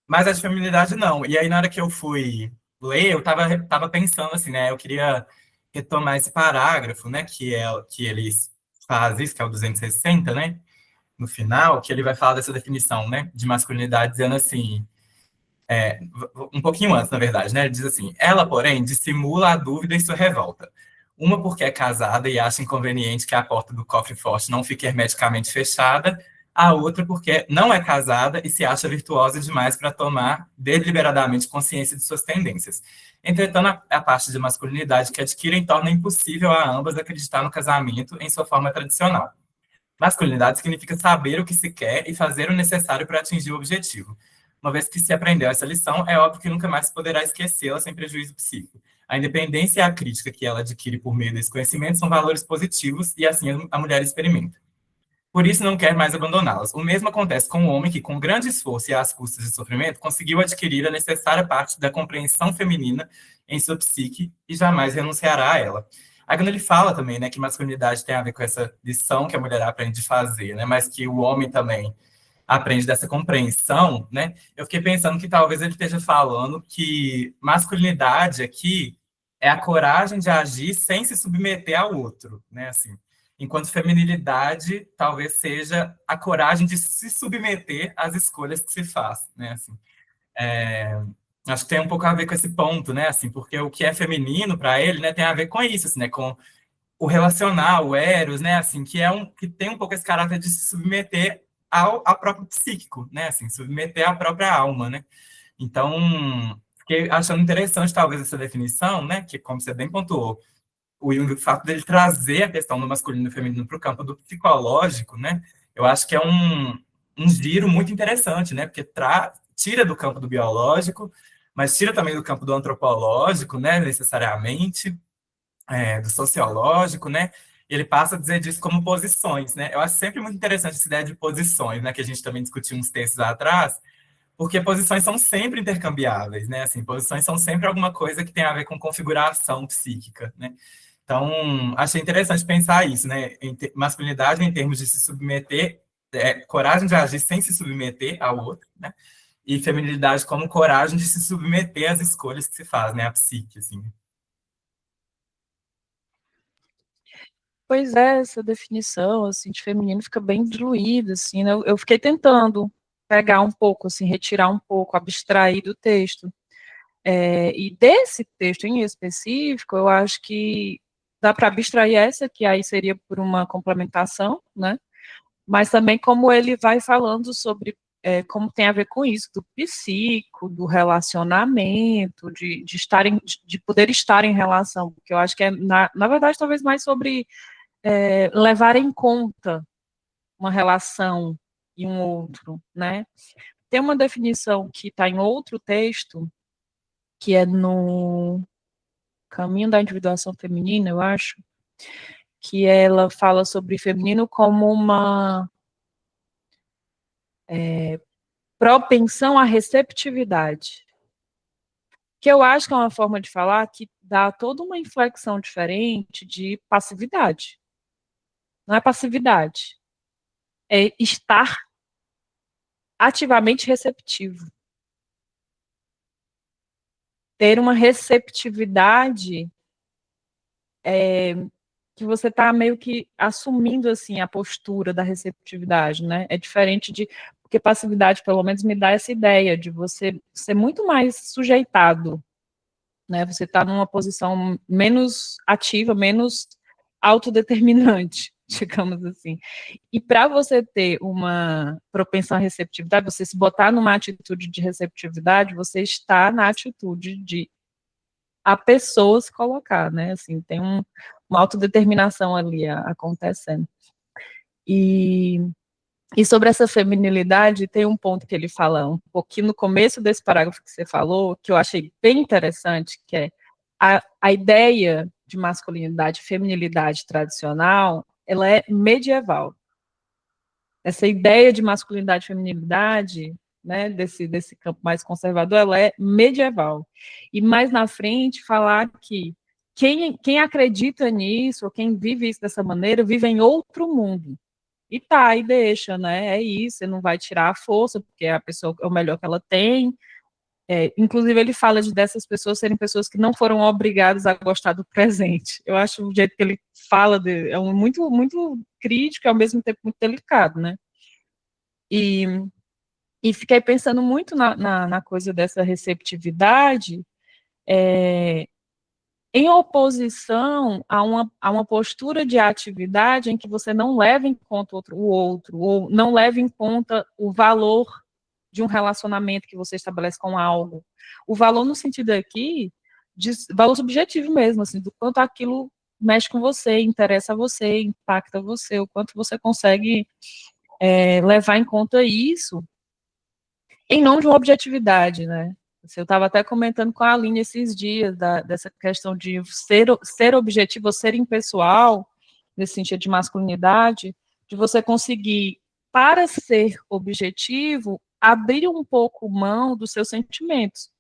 mas a de feminilidade não. E aí, na hora que eu fui ler, eu tava pensando assim, né? Eu queria retomar esse parágrafo, né? Que ele faz isso, que é o 260, né? No final, que ele vai falar dessa definição, né? De masculinidade, dizendo assim, um pouquinho antes, na verdade, né? Ele diz assim: ela, porém, dissimula a dúvida e sua revolta. Uma porque é casada e acha inconveniente que a porta do cofre forte não fique hermeticamente fechada, a outra porque não é casada e se acha virtuosa demais para tomar deliberadamente consciência de suas tendências. Entretanto, a parte de masculinidade que adquirem torna impossível a ambas acreditar no casamento em sua forma tradicional. Masculinidade significa saber o que se quer e fazer o necessário para atingir o objetivo. Uma vez que se aprendeu essa lição, é óbvio que nunca mais se poderá esquecê-la sem prejuízo psíquico. A independência e a crítica que ela adquire por meio desse conhecimento são valores positivos e assim a mulher experimenta. Por isso não quer mais abandoná-las. O mesmo acontece com o homem que, com grande esforço e às custas de sofrimento, conseguiu adquirir a necessária parte da compreensão feminina em sua psique e jamais renunciará a ela. Aí quando ele fala também, né, que masculinidade tem a ver com essa lição que a mulher aprende a fazer, né, mas que o homem também aprende dessa compreensão, né, eu fiquei pensando que talvez ele esteja falando que masculinidade aqui é a coragem de agir sem se submeter ao outro, né, assim. Enquanto feminilidade talvez seja a coragem de se submeter às escolhas que se faz, né, assim. É, acho que tem um pouco a ver com esse ponto, né, assim, porque o que é feminino para ele, né, tem a ver com isso, assim, né, com o relacional, o eros, né, assim, que tem um pouco esse caráter de se submeter ao próprio psíquico, né, assim, submeter à própria alma, né. Então, fiquei achando interessante talvez essa definição, né, que como você bem pontuou, o Jung, o fato dele trazer a questão do masculino e do feminino para o campo do psicológico, né, eu acho que é um giro muito interessante, né, porque tira do campo do biológico, mas tira também do campo do antropológico, né, necessariamente, do sociológico, né, e ele passa a dizer disso como posições, né. Eu acho sempre muito interessante essa ideia de posições, né, que a gente também discutiu uns textos atrás, porque posições são sempre intercambiáveis, né? Assim, posições são sempre alguma coisa que tem a ver com configuração psíquica, né? Então, achei interessante pensar isso, né? Masculinidade em termos de se submeter, coragem de agir sem se submeter ao outro, né? E feminilidade como coragem de se submeter às escolhas que se faz, né? A psique, assim. Pois é, essa definição, assim, de feminino fica bem diluída, assim, né? Eu fiquei tentando pegar um pouco, assim, retirar um pouco, abstrair do texto. E desse texto em específico, eu acho que dá para abstrair essa, que aí seria por uma complementação, né? Mas também como ele vai falando sobre como tem a ver com isso, do psico, do relacionamento, de poder estar em relação, porque eu acho que na verdade, talvez mais sobre levar em conta uma relação e um outro, né? Tem uma definição que está em outro texto, que é no Caminho da Individuação Feminina, eu acho, que ela fala sobre feminino como uma propensão à receptividade, que eu acho que é uma forma de falar que dá toda uma inflexão diferente de passividade. Não é passividade, é estar ativamente receptivo. Ter uma receptividade que você está meio que assumindo, assim, a postura da receptividade, né? É diferente porque passividade, pelo menos, me dá essa ideia de você ser muito mais sujeitado, né? Você está numa posição menos ativa, menos autodeterminante, digamos assim. E para você ter uma propensão à receptividade, você se botar numa atitude de receptividade, você está na atitude de a pessoa se colocar, né? Assim, tem uma autodeterminação ali acontecendo. E sobre essa feminilidade, tem um ponto que ele fala um pouquinho no começo desse parágrafo que você falou, que eu achei bem interessante, que é a ideia de masculinidade, feminilidade tradicional, ela é medieval. Essa ideia de masculinidade e feminilidade, né, desse campo mais conservador, ela é medieval. E mais na frente, falar que quem acredita nisso, ou quem vive isso dessa maneira, vive em outro mundo. E tá, e deixa, né? É isso, você não vai tirar a força, porque a pessoa é o melhor que ela tem. Inclusive, ele fala dessas pessoas serem pessoas que não foram obrigadas a gostar do presente. Eu acho o jeito que ele fala muito, muito crítico e ao mesmo tempo muito delicado, né? E, e fiquei pensando muito na coisa dessa receptividade, em oposição a uma postura de atividade em que você não leva em conta o outro, ou não leva em conta o valor de um relacionamento que você estabelece com algo. O valor no sentido aqui, de valor subjetivo mesmo, assim, do quanto aquilo mexe com você, interessa a você, impacta você, o quanto você consegue levar em conta isso em nome de uma objetividade, né? Eu estava até comentando com a Aline esses dias dessa questão de ser objetivo, ser impessoal, nesse sentido de masculinidade, de você conseguir, para ser objetivo, abrir um pouco mão dos seus sentimentos,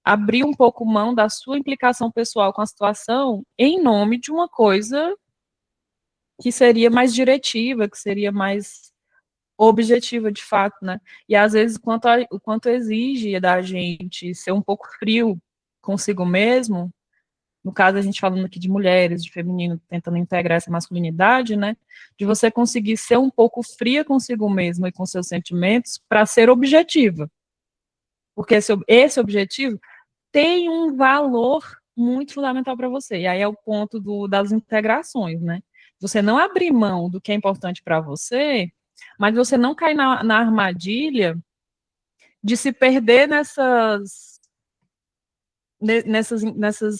abrir um pouco mão da sua implicação pessoal com a situação, em nome de uma coisa que seria mais diretiva, que seria mais objetiva, de fato, né? E às vezes o quanto exige da gente ser um pouco frio consigo mesmo, no caso a gente falando aqui de mulheres, de feminino, tentando integrar essa masculinidade, né? De você conseguir ser um pouco fria consigo mesmo e com seus sentimentos para ser objetiva. Porque esse objetivo tem um valor muito fundamental para você. E aí é o ponto das integrações, né? Você não abrir mão do que é importante para você, mas você não cair na armadilha de se perder nessas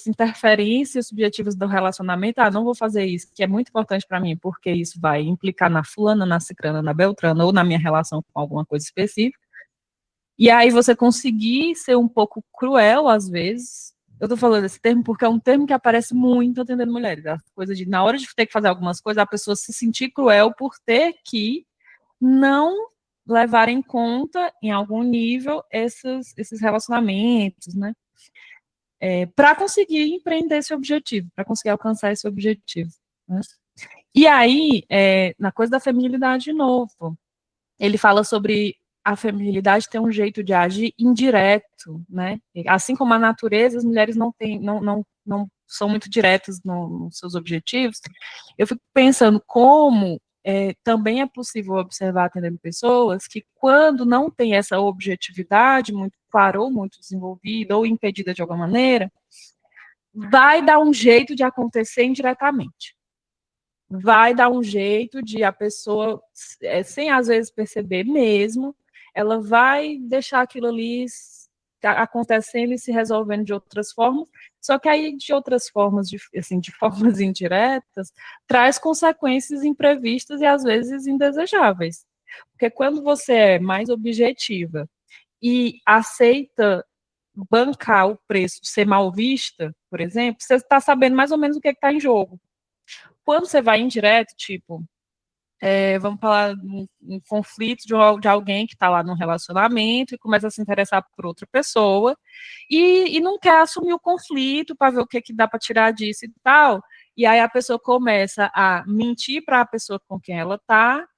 interferências subjetivas do relacionamento. Não vou fazer isso, que é muito importante para mim, porque isso vai implicar na fulana, na cicrana, na beltrana, ou na minha relação com alguma coisa específica. E aí você conseguir ser um pouco cruel, às vezes. Eu tô falando esse termo porque é um termo que aparece muito atendendo mulheres. A coisa de, na hora de ter que fazer algumas coisas, a pessoa se sentir cruel por ter que não levar em conta, em algum nível, esses relacionamentos, né? Para conseguir empreender esse objetivo, para conseguir alcançar esse objetivo, né? E aí, na coisa da feminilidade de novo, ele fala sobre a feminilidade ter um jeito de agir indireto, né? Assim como a natureza, as mulheres não são muito diretas nos seus objetivos. Eu fico pensando como também é possível observar atendendo pessoas que, quando não tem essa objetividade muito clara ou muito desenvolvida ou impedida de alguma maneira, vai dar um jeito de acontecer indiretamente. Vai dar um jeito de a pessoa, sem às vezes perceber mesmo, ela vai deixar aquilo ali acontecendo e se resolvendo de outras formas, só que aí de outras formas, assim, de formas indiretas, traz consequências imprevistas e às vezes indesejáveis. Porque quando você é mais objetiva e aceita bancar o preço de ser mal vista, por exemplo, você está sabendo mais ou menos o que está em jogo. Quando você vai indireto, tipo, vamos falar um conflito de alguém que está lá num relacionamento e começa a se interessar por outra pessoa e não quer assumir o conflito para ver o que dá para tirar disso e tal. E aí a pessoa começa a mentir para a pessoa com quem ela está,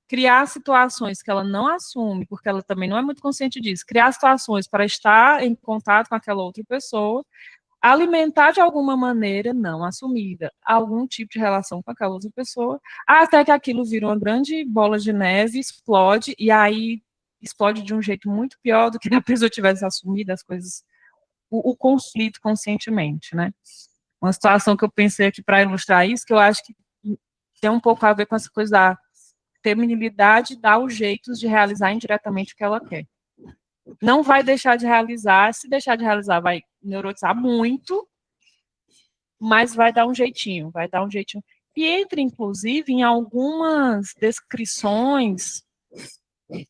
criar situações que ela não assume, porque ela também não é muito consciente disso, criar situações para estar em contato com aquela outra pessoa, alimentar de alguma maneira não assumida algum tipo de relação com aquela outra pessoa, até que aquilo vira uma grande bola de neve, explode, e aí explode de um jeito muito pior do que se a pessoa tivesse assumido as coisas, o conflito conscientemente, né? Uma situação que eu pensei aqui para ilustrar isso, que eu acho que tem um pouco a ver com essa coisa da feminilidade, dar os jeitos de realizar indiretamente o que ela quer. Não vai deixar de realizar, se deixar de realizar, vai neurotizar muito, mas vai dar um jeitinho, vai dar um jeitinho. E entra, inclusive, em algumas descrições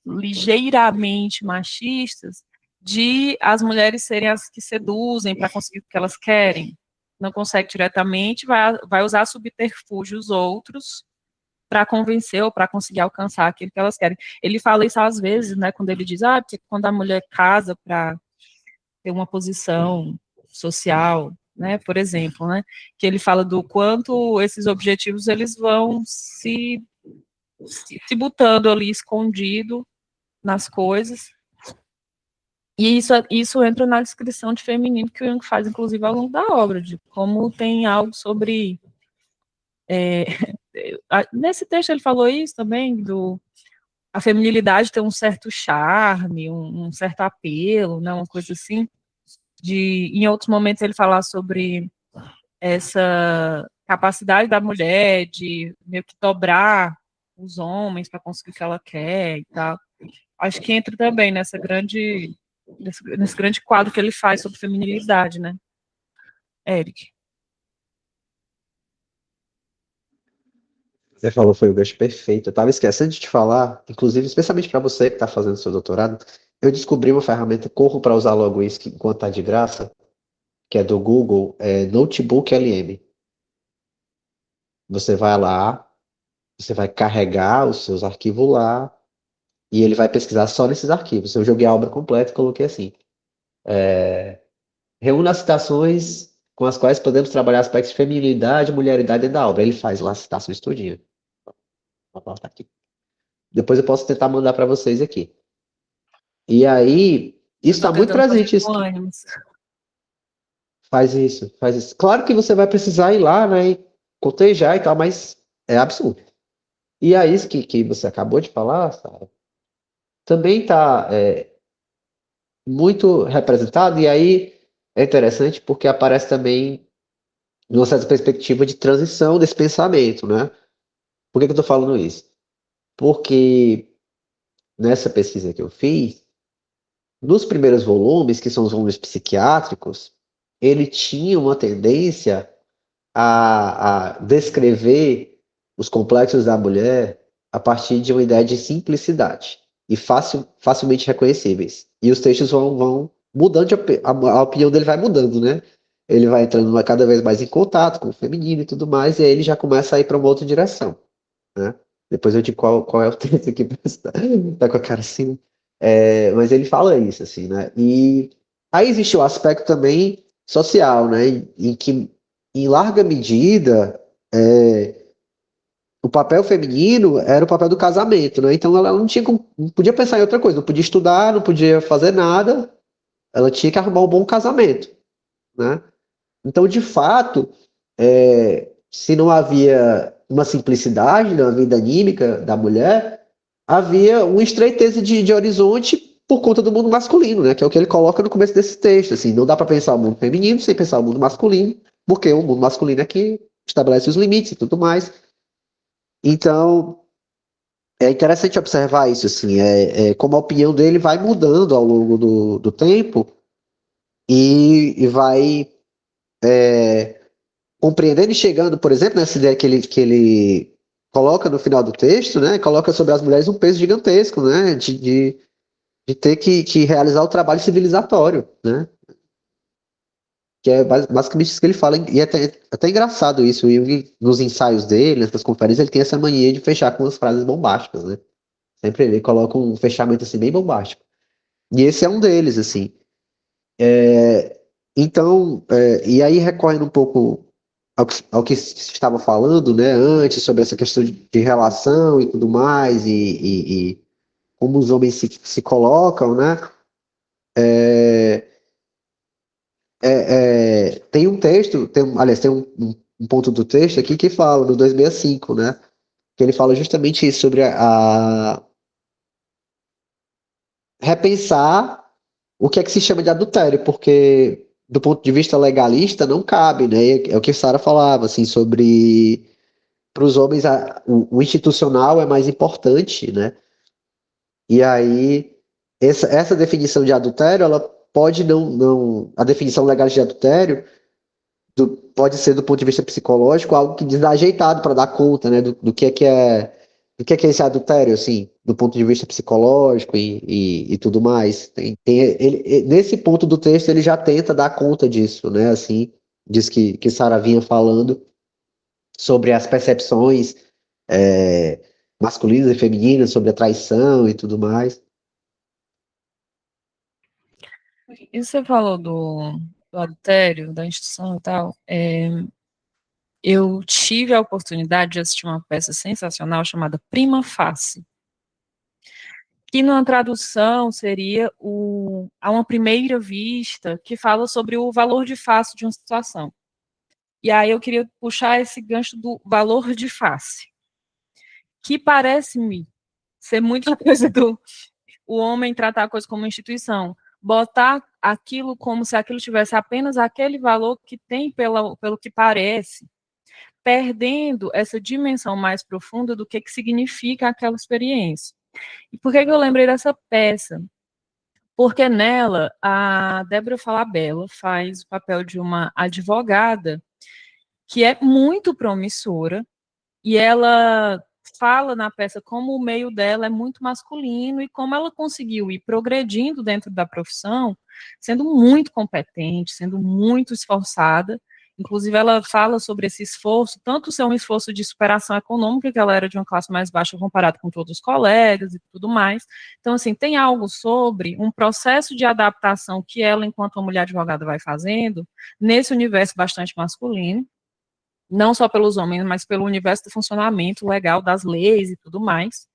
ligeiramente machistas de as mulheres serem as que seduzem para conseguir o que elas querem. Não consegue diretamente, vai usar subterfúgios outros para convencer ou para conseguir alcançar aquilo que elas querem. Ele fala isso às vezes, né, quando ele diz, porque quando a mulher casa para ter uma posição social, né, por exemplo, né, que ele fala do quanto esses objetivos eles vão se botando ali escondido nas coisas. E isso entra na descrição de feminino que o Jung faz, inclusive, ao longo da obra, de como tem algo sobre... nesse texto ele falou isso também, a feminilidade ter um certo charme, um certo apelo, né, uma coisa assim, em outros momentos ele falar sobre essa capacidade da mulher de meio que dobrar os homens para conseguir o que ela quer e tal. Acho que entra também nesse grande quadro que ele faz sobre feminilidade, né, Eric? Você falou, foi o gancho perfeito. Eu tava esquecendo de te falar, inclusive, especialmente para você que está fazendo seu doutorado, eu descobri uma ferramenta, corro para usar logo isso enquanto tá de graça, que é do Google, Notebook LM. Você vai lá, você vai carregar os seus arquivos lá, e ele vai pesquisar só nesses arquivos. Eu joguei a obra completa e coloquei assim. Reúna as citações com as quais podemos trabalhar aspectos de feminilidade e mulheridade dentro da obra. Ele faz lá a citação estudinha. Vou botar aqui. Depois eu posso tentar mandar para vocês aqui. E aí, isso está muito presente. Isso. Faz isso, faz isso. Claro que você vai precisar ir lá, né, e cotejar e tal, mas é absurdo. E aí, isso que você acabou de falar, Sara, também está muito representado, e aí é interessante porque aparece também numa certa perspectiva de transição desse pensamento, né? Por que eu estou falando isso? Porque nessa pesquisa que eu fiz, nos primeiros volumes, que são os volumes psiquiátricos, ele tinha uma tendência a descrever os complexos da mulher a partir de uma ideia de simplicidade e facilmente reconhecíveis. E os textos vão mudando, a opinião dele vai mudando, né? Ele vai entrando cada vez mais em contato com o feminino e tudo mais, e aí ele já começa a ir para uma outra direção, né? Depois eu digo qual é o texto aqui, pra você tá com a cara assim. Mas ele fala isso, assim, né? E aí existe o aspecto também social, né? Em que, em larga medida, o papel feminino era o papel do casamento, né? Então ela não podia pensar em outra coisa, não podia estudar, não podia fazer nada, ela tinha que arrumar um bom casamento, né? Então, de fato, se não havia uma simplicidade na vida anímica da mulher, havia uma estreiteza de horizonte por conta do mundo masculino, né? Que é o que ele coloca no começo desse texto. Assim, não dá para pensar o mundo feminino sem pensar o mundo masculino, porque o mundo masculino é que estabelece os limites e tudo mais. Então, é interessante observar isso, assim, como a opinião dele vai mudando ao longo do tempo e vai compreendendo e chegando, por exemplo, nessa ideia que ele coloca no final do texto, né? Coloca sobre as mulheres um peso gigantesco, né? De ter que realizar o trabalho civilizatório, né? Que é basicamente isso que ele fala, e é até engraçado isso, e nos ensaios dele, nessas conferências, ele tem essa mania de fechar com umas frases bombásticas, né? Sempre ele coloca um fechamento assim bem bombástico. E esse é um deles, assim. Então, e aí recorrendo um pouco ao que se estava falando, né, antes, sobre essa questão de relação e tudo mais, e como os homens se colocam, né? Tem um texto, aliás, tem um ponto do texto aqui que fala, no 265, né? Que ele fala justamente isso, sobre a repensar o que é que se chama de adultério, porque do ponto de vista legalista não cabe, né? É o que Sara falava, assim, sobre para os homens o institucional é mais importante, né? E aí essa definição de adultério, ela pode não a definição legal de adultério pode ser do ponto de vista psicológico algo que desajeitado para dar conta, né? Do que é esse adultério, assim, do ponto de vista psicológico e tudo mais. Nesse ponto do texto ele já tenta dar conta disso, né? Assim, diz que Sara vinha falando sobre as percepções masculinas e femininas, sobre a traição e tudo mais. E você falou do adultério, da instituição e tal. Eu tive a oportunidade de assistir uma peça sensacional chamada Prima Facie, que numa tradução seria a uma primeira vista, que fala sobre o valor de face de uma situação. E aí eu queria puxar esse gancho do valor de face, que parece-me ser muito a coisa do o homem tratar a coisa como uma instituição, botar aquilo como se aquilo tivesse apenas aquele valor que tem pelo que parece, perdendo essa dimensão mais profunda do que significa aquela experiência. E por que eu lembrei dessa peça? Porque nela, a Débora Falabella faz o papel de uma advogada que é muito promissora, e ela fala na peça como o meio dela é muito masculino e como ela conseguiu ir progredindo dentro da profissão, sendo muito competente, sendo muito esforçada. Inclusive, ela fala sobre esse esforço, tanto ser um esforço de superação econômica, que ela era de uma classe mais baixa comparado com todos os colegas e tudo mais. Então, assim, tem algo sobre um processo de adaptação que ela, enquanto uma mulher advogada, vai fazendo nesse universo bastante masculino, não só pelos homens, mas pelo universo do funcionamento legal das leis e tudo mais,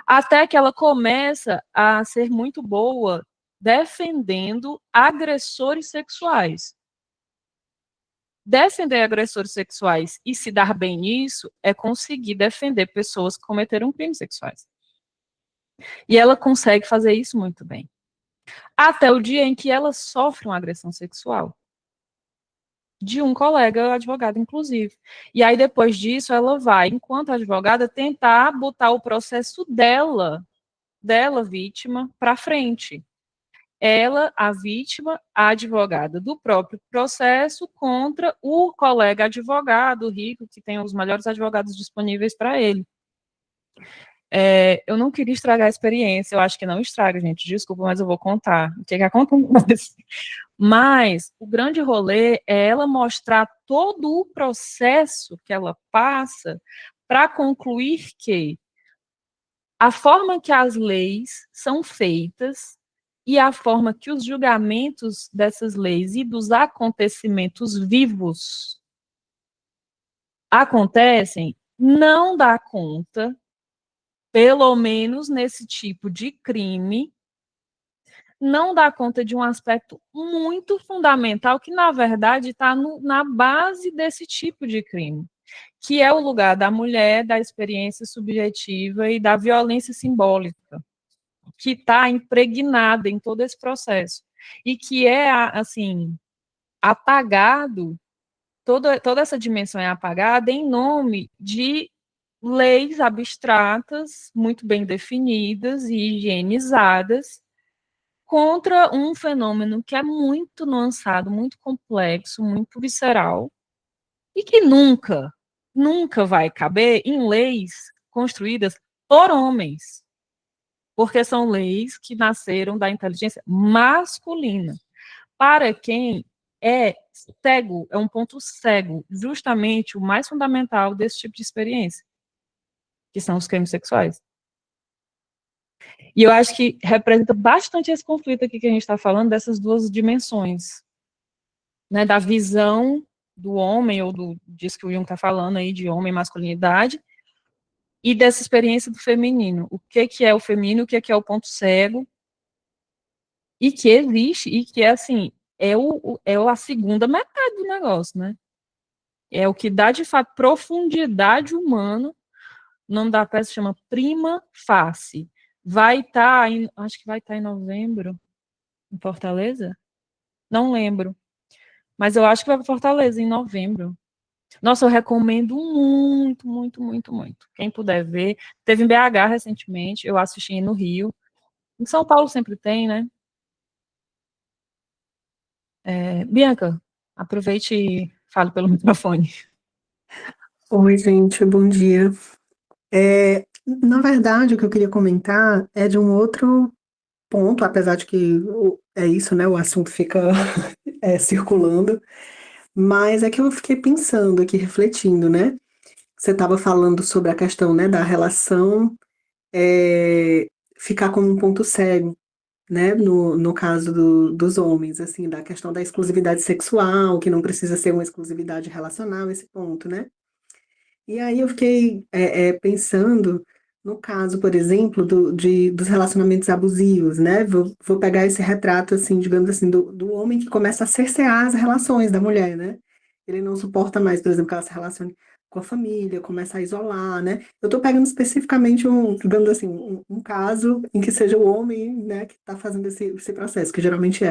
até que ela começa a ser muito boa defendendo agressores sexuais. Defender agressores sexuais e se dar bem nisso é conseguir defender pessoas que cometeram crimes sexuais. E ela consegue fazer isso muito bem. Até o dia em que ela sofre uma agressão sexual. De um colega advogado, inclusive. E aí, depois disso, ela vai, enquanto advogada, tentar botar o processo dela vítima, para frente. Ela, a vítima, a advogada do próprio processo contra o colega advogado rico, que tem os melhores advogados disponíveis para ele. Eu não queria estragar a experiência, eu acho que não estraga, gente, desculpa, mas eu vou contar. O que acontece? Mas o grande rolê é ela mostrar todo o processo que ela passa para concluir que a forma que as leis são feitas e a forma que os julgamentos dessas leis e dos acontecimentos vivos acontecem não dá conta, pelo menos nesse tipo de crime, não dá conta de um aspecto muito fundamental que, na verdade, está na base desse tipo de crime, que é o lugar da mulher, da experiência subjetiva e da violência simbólica, que está impregnada em todo esse processo, e que é, assim, apagado, toda essa dimensão é apagada em nome de leis abstratas, muito bem definidas e higienizadas, contra um fenômeno que é muito nuançado, muito complexo, muito visceral, e que nunca vai caber em leis construídas por homens, porque são leis que nasceram da inteligência masculina, para quem é cego, é um ponto cego, justamente o mais fundamental desse tipo de experiência, que são os crimes sexuais. E eu acho que representa bastante esse conflito aqui que a gente está falando, dessas duas dimensões, né, da visão do homem, ou disso que o Jung está falando aí, de homem e masculinidade, e dessa experiência do feminino. O que é o feminino, o que é o ponto cego, e que existe, e que é assim, é a segunda metade do negócio, né? É o que dá, de fato, profundidade humana. O nome da peça chama Prima Facie. Vai estar, acho que vai estar em novembro, em Fortaleza? Não lembro. Mas eu acho que vai para Fortaleza em novembro. Nossa, eu recomendo muito, muito, muito, muito. Quem puder ver. Teve em BH recentemente, eu assisti no Rio. Em São Paulo sempre tem, né? Bianca, aproveite e fale pelo microfone. Oi, gente, bom dia. Na verdade, o que eu queria comentar é de um outro ponto, apesar de que é isso, né? O assunto fica circulando, mas é que eu fiquei pensando aqui, refletindo, né? Você estava falando sobre a questão, né, da relação ficar como um ponto cego, né? No caso dos homens, assim, da questão da exclusividade sexual, que não precisa ser uma exclusividade relacional, esse ponto, né? E aí eu fiquei pensando no caso, por exemplo, dos relacionamentos abusivos, né? Vou pegar esse retrato, assim, digamos assim, do homem que começa a cercear as relações da mulher, né? Ele não suporta mais, por exemplo, que ela se relacione com a família, começa a isolar, né? Eu estou pegando especificamente digamos assim, um caso em que seja o homem, né, que está fazendo esse processo, que geralmente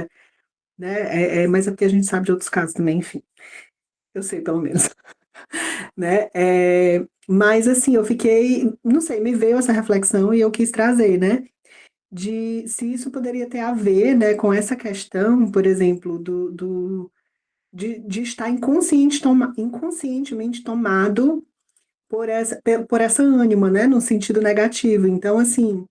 né? Mas é porque a gente sabe de outros casos também, enfim. Eu sei, pelo menos. Né? Mas assim, eu fiquei, não sei, me veio essa reflexão e eu quis trazer, né? De se isso poderia ter a ver, né, com essa questão, por exemplo, de estar inconscientemente tomado por essa ânima, né, no sentido negativo. Então, assim,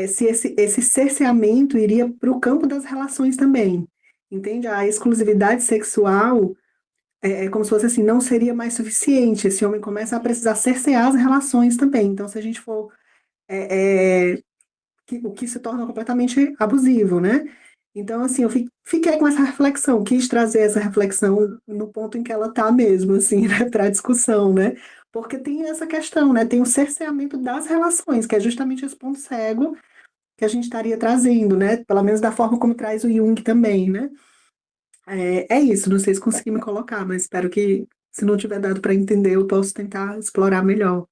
se esse cerceamento iria para o campo das relações também, entende? A exclusividade sexual é como se fosse assim, não seria mais suficiente. Esse homem começa a precisar cercear as relações também. Então, se a gente for. O que se torna completamente abusivo, né? Então, assim, eu fiquei com essa reflexão, quis trazer essa reflexão no ponto em que ela está mesmo, assim, né, para a discussão, né? Porque tem essa questão, né? Tem o cerceamento das relações, que é justamente esse ponto cego que a gente estaria trazendo, né? Pelo menos da forma como traz o Jung também, né? É isso, não sei se consegui me colocar, mas espero que, se não tiver dado para entender, eu posso tentar explorar melhor.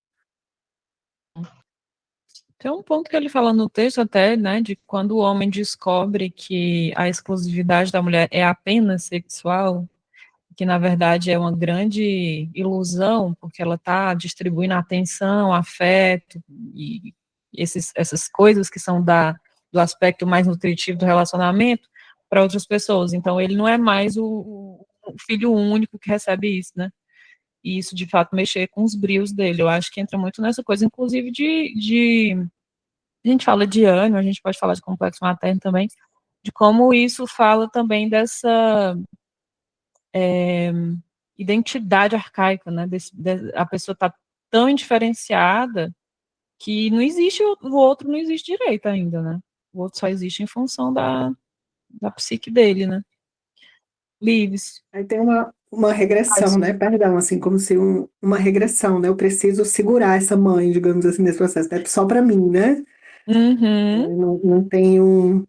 Tem um ponto que ele fala no texto até, né, de quando o homem descobre que a exclusividade da mulher é apenas sexual, que na verdade é uma grande ilusão, porque ela está distribuindo atenção, afeto e essas coisas que são do aspecto mais nutritivo do relacionamento para outras pessoas. Então ele não é mais o filho único que recebe isso, né? E isso de fato mexer com os brios dele. Eu acho que entra muito nessa coisa, inclusive a gente fala de ânimo, a gente pode falar de complexo materno também, de como isso fala também dessa identidade arcaica, né? A pessoa está tão indiferenciada que não existe, o outro não existe direito ainda, né? O outro só existe em função da psique dele, né? Livres. Aí tem uma regressão, né? Perdão, assim, como se uma regressão, né? Eu preciso segurar essa mãe, digamos assim, nesse processo. É só para mim, né? Uhum. Não tenho.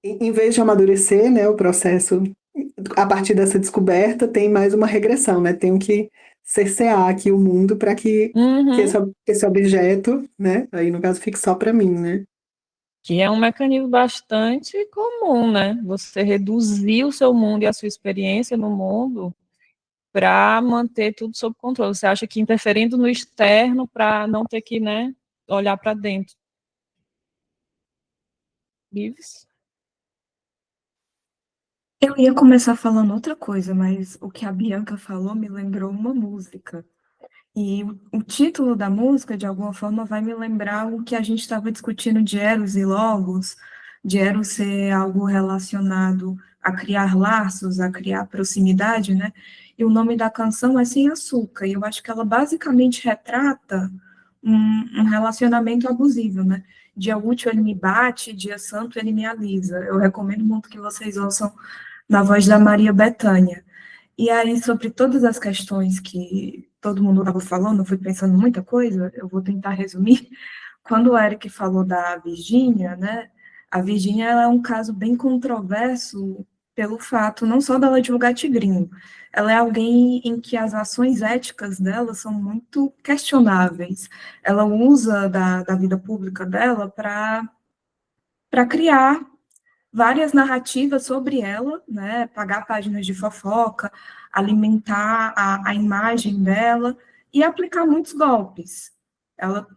Em vez de amadurecer, né, o processo, a partir dessa descoberta, tem mais uma regressão, né? Tenho que cercear aqui o mundo para que Uhum. esse objeto, né? Aí, no caso, fique só para mim, né? Que é um mecanismo bastante comum, né? Você reduzir o seu mundo e a sua experiência no mundo para manter tudo sob controle. Você acha que interferindo no externo para não ter que, né, olhar para dentro. Livres? Eu ia começar falando outra coisa, mas o que a Bianca falou me lembrou uma música. E o título da música, de alguma forma, vai me lembrar o que a gente estava discutindo de Eros e Logos, de Eros ser algo relacionado a criar laços, a criar proximidade, né? E o nome da canção é Sem Açúcar, e eu acho que ela basicamente retrata um relacionamento abusivo, né? Dia útil ele me bate, dia santo ele me alisa. Eu recomendo muito que vocês ouçam na voz da Maria Bethânia. E aí, sobre todas as questões que todo mundo estava falando, eu fui pensando muita coisa, eu vou tentar resumir. Quando o Eric falou da Virgínia, né, a Virgínia ela é um caso bem controverso pelo fato não só dela divulgar tigrinho, ela é alguém em que as ações éticas dela são muito questionáveis. Ela usa da vida pública dela para criar várias narrativas sobre ela, né, pagar páginas de fofoca, alimentar a imagem dela e aplicar muitos golpes. Ela,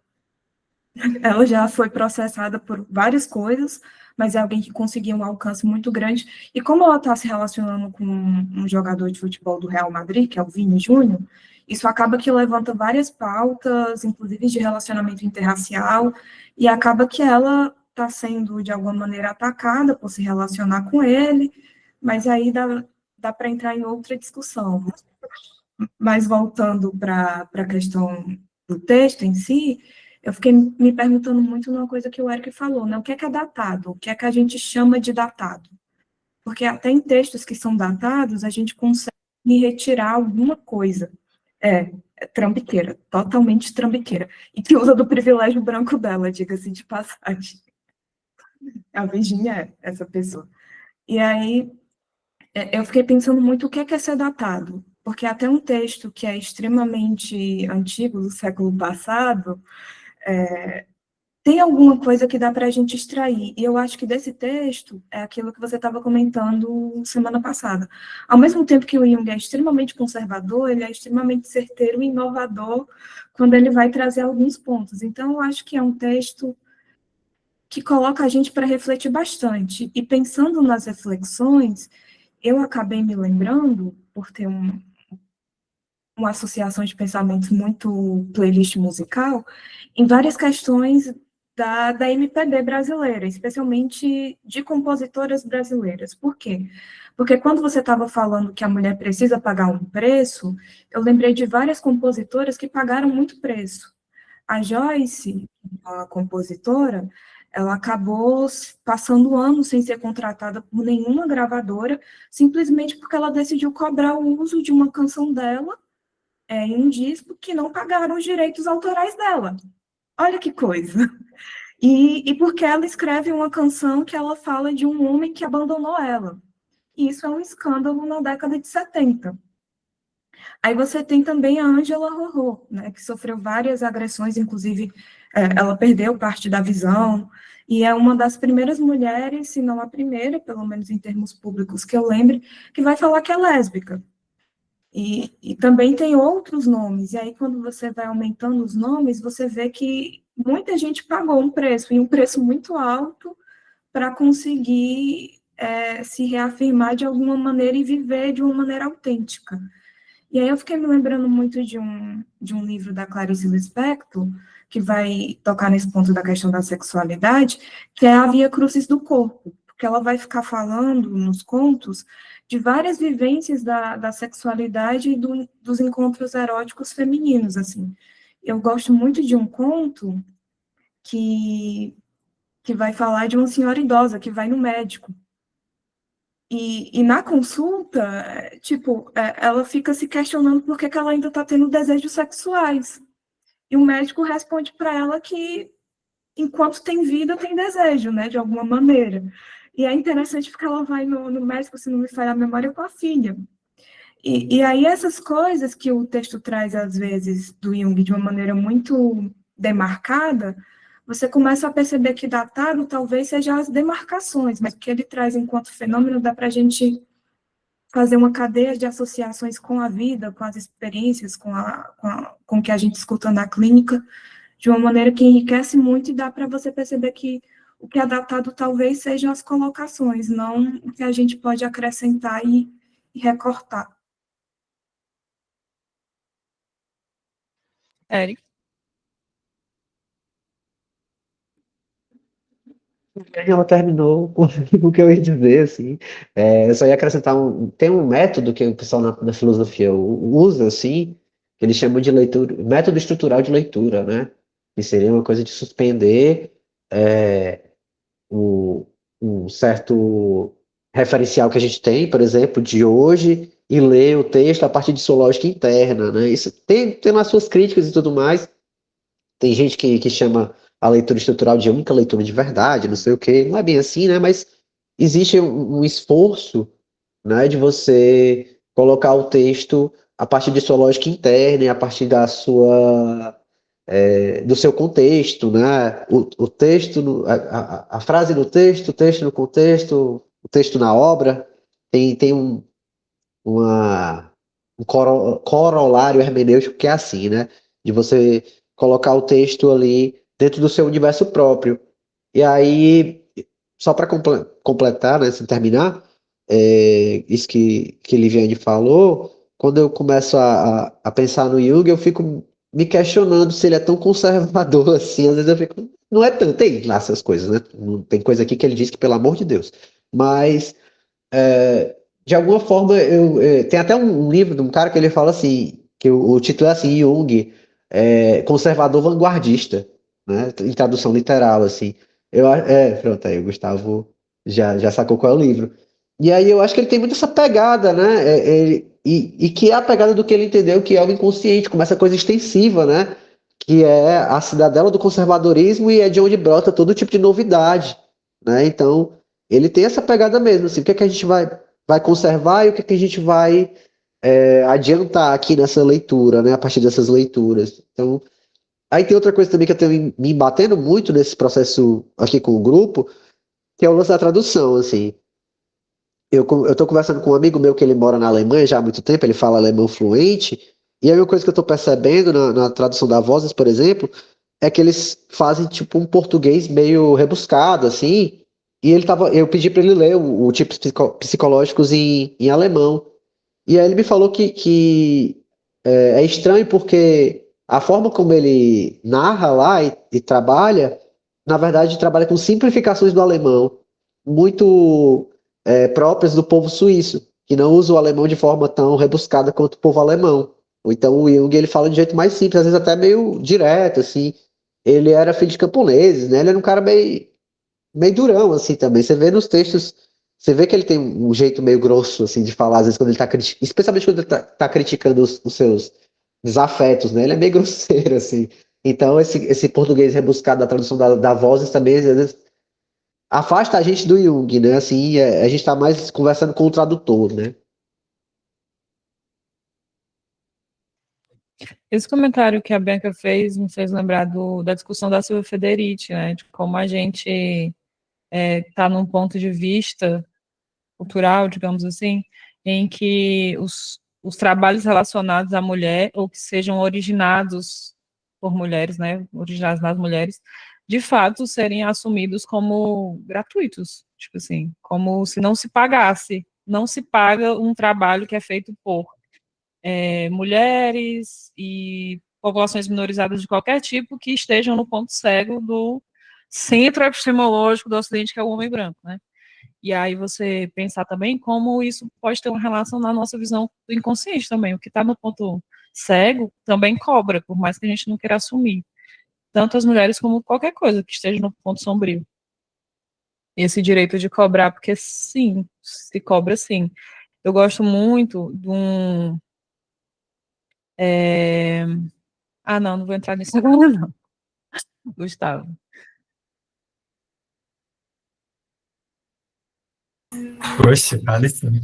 ela já foi processada por várias coisas, mas é alguém que conseguiu um alcance muito grande. E como ela está se relacionando com um jogador de futebol do Real Madrid, que é o Vini Júnior, isso acaba que levanta várias pautas, inclusive de relacionamento interracial, e acaba que ela está sendo, de alguma maneira, atacada por se relacionar com ele, mas aí dá para entrar em outra discussão. Mas voltando para a questão do texto em si, eu fiquei me perguntando muito numa coisa que o Eric falou, né? O que é datado? O que é que a gente chama de datado? Porque até em textos que são datados, a gente consegue retirar alguma coisa. É trambiqueira, totalmente trambiqueira. E que usa do privilégio branco dela, diga-se de passagem. A Virginia é essa pessoa. E aí, eu fiquei pensando muito o que é ser datado. Porque até um texto que é extremamente antigo, do século passado, tem alguma coisa que dá para a gente extrair. E eu acho que desse texto é aquilo que você estava comentando semana passada. Ao mesmo tempo que o Jung é extremamente conservador, ele é extremamente certeiro e inovador quando ele vai trazer alguns pontos. Então, eu acho que é um texto que coloca a gente para refletir bastante. E pensando nas reflexões, eu acabei me lembrando, por ter uma associação de pensamentos muito playlist musical, em várias questões da MPB brasileira, especialmente de compositoras brasileiras. Por quê? Porque quando você estava falando que a mulher precisa pagar um preço, eu lembrei de várias compositoras que pagaram muito preço. A Joyce, a compositora, ela acabou passando anos sem ser contratada por nenhuma gravadora, simplesmente porque ela decidiu cobrar o uso de uma canção dela em um disco que não pagaram os direitos autorais dela. Olha que coisa. E porque ela escreve uma canção que ela fala de um homem que abandonou ela. E isso é um escândalo na década de 70. Aí você tem também a Ângela Rorô, né, que sofreu várias agressões, inclusive ela perdeu parte da visão, e é uma das primeiras mulheres, se não a primeira, pelo menos em termos públicos que eu lembre, que vai falar que é lésbica. E também tem outros nomes, e aí quando você vai aumentando os nomes, você vê que muita gente pagou um preço, e um preço muito alto, para conseguir se reafirmar de alguma maneira e viver de uma maneira autêntica. E aí eu fiquei me lembrando muito de um livro da Clarice Lispector, que vai tocar nesse ponto da questão da sexualidade, que é a Via Crucis do Corpo, porque ela vai ficar falando nos contos de várias vivências da sexualidade e dos encontros eróticos femininos, assim. Eu gosto muito de um conto que vai falar de uma senhora idosa que vai no médico. E na consulta, tipo, ela fica se questionando por que ela ainda está tendo desejos sexuais. E o médico responde para ela que enquanto tem vida, tem desejo, né, de alguma maneira. E é interessante porque ela vai no médico, se não me falha a memória, com a filha. E aí essas coisas que o texto traz, às vezes, do Jung, de uma maneira muito demarcada, você começa a perceber que datado talvez seja as demarcações, mas o que ele traz enquanto fenômeno dá para a gente fazer uma cadeia de associações com a vida, com as experiências, com o que a gente escuta na clínica, de uma maneira que enriquece muito e dá para você perceber que o que é datado talvez sejam as colocações, não o que a gente pode acrescentar e recortar. Eric? Ela terminou com o que eu ia dizer, assim. Eu só ia acrescentar tem um método que o pessoal na filosofia usa, assim, que eles chamam de leitura, método estrutural de leitura, né? Que seria uma coisa de suspender o, um certo referencial que a gente tem, por exemplo, de hoje, e ler o texto a partir de sua lógica interna, né? Isso tem lá suas críticas e tudo mais. Tem gente que chama a leitura estrutural de única leitura de verdade, não sei o quê. Não é bem assim, né? Mas existe um esforço, né, de você colocar o texto a partir de sua lógica interna e a partir da sua do seu contexto, né? O texto, a frase no texto, o texto no contexto, o texto na obra, tem uma, um corolário hermenêutico que é assim, né? De você colocar o texto ali dentro do seu universo próprio. E aí, só para completar, né, sem terminar, isso que Liviane falou, quando eu começo a pensar no Jung, eu fico me questionando se ele é tão conservador assim. Às vezes eu fico, não é tanto, tem lá essas coisas, né? Tem coisa aqui que ele diz que, pelo amor de Deus. Mas de alguma forma, tem até um livro de um cara que ele fala assim, que o título é assim, Jung, conservador vanguardista, né? Em tradução literal, assim. Pronto, aí o Gustavo já sacou qual é o livro. E aí eu acho que ele tem muito essa pegada, né? E que é a pegada do que ele entendeu que é o inconsciente, como essa coisa extensiva, né? Que é a cidadela do conservadorismo e é de onde brota todo tipo de novidade, né? Então, ele tem essa pegada mesmo, assim, o que é que a gente vai conservar e o que é que a gente vai adiantar aqui nessa leitura, né? A partir dessas leituras. Então, aí tem outra coisa também que eu tenho me batendo muito nesse processo aqui com o grupo, que é o lance da tradução, assim. Eu tô conversando com um amigo meu que ele mora na Alemanha já há muito tempo, ele fala alemão fluente, e aí uma coisa que eu tô percebendo na tradução da Vozes, por exemplo, é que eles fazem tipo um português meio rebuscado, assim, e eu pedi para ele ler o tipos psicológicos em alemão. E aí ele me falou que é estranho porque a forma como ele narra lá e trabalha, na verdade, trabalha com simplificações do alemão, muito próprias do povo suíço, que não usa o alemão de forma tão rebuscada quanto o povo alemão. Ou então o Jung ele fala de jeito mais simples, às vezes até meio direto, assim. Ele era filho de camponeses, né? Ele era um cara meio durão, assim, também. Você vê nos textos, você vê que ele tem um jeito meio grosso, assim, de falar, às vezes, quando ele tá criticando, especialmente quando ele tá criticando os seus desafetos, né? Ele é meio grosseiro, assim. Então, esse português rebuscado da tradução da Vozes também, às vezes, afasta a gente do Jung, né? Assim, a gente tá mais conversando com o tradutor, né? Esse comentário que a Bianca fez me fez lembrar da discussão da Silvia Federici, né? De como a gente está num ponto de vista cultural, digamos assim, em que os trabalhos relacionados à mulher, ou que sejam originados por mulheres, né, originados nas mulheres, de fato serem assumidos como gratuitos, tipo assim, como se não se pagasse, não se paga um trabalho que é feito por mulheres e populações minorizadas de qualquer tipo que estejam no ponto cego do centro epistemológico do Ocidente, que é o homem branco, né? E aí você pensar também como isso pode ter uma relação na nossa visão do inconsciente também. O que está no ponto cego também cobra, por mais que a gente não queira assumir. Tanto as mulheres como qualquer coisa que esteja no ponto sombrio. Esse direito de cobrar, porque sim, se cobra sim. Eu gosto muito de um. Ah, não vou entrar nisso agora, não, Gustavo. Poxa, vale sim.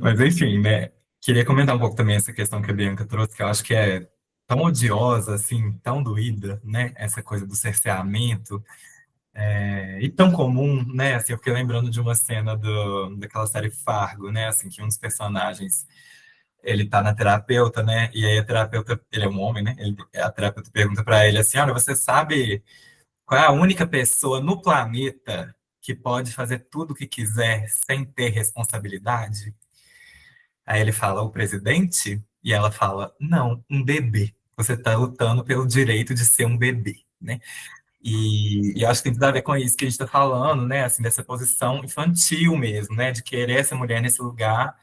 Mas enfim, né? Queria comentar um pouco também essa questão que a Bianca trouxe, que eu acho que é tão odiosa, assim, tão doída, né? Essa coisa do cerceamento, e tão comum, né? Assim, eu fiquei lembrando de uma cena daquela série Fargo, né? Assim, que um dos personagens, ele tá na terapeuta, né? E aí a terapeuta, ele é um homem, né? A terapeuta pergunta pra ele assim, olha, você sabe qual é a única pessoa no planeta que pode fazer tudo o que quiser sem ter responsabilidade? Aí ele fala, o presidente? E ela fala, não, um bebê. Você está lutando pelo direito de ser um bebê, né? E eu acho que tem tudo a ver com isso que a gente está falando, né? Assim, dessa posição infantil mesmo, né? De querer essa mulher nesse lugar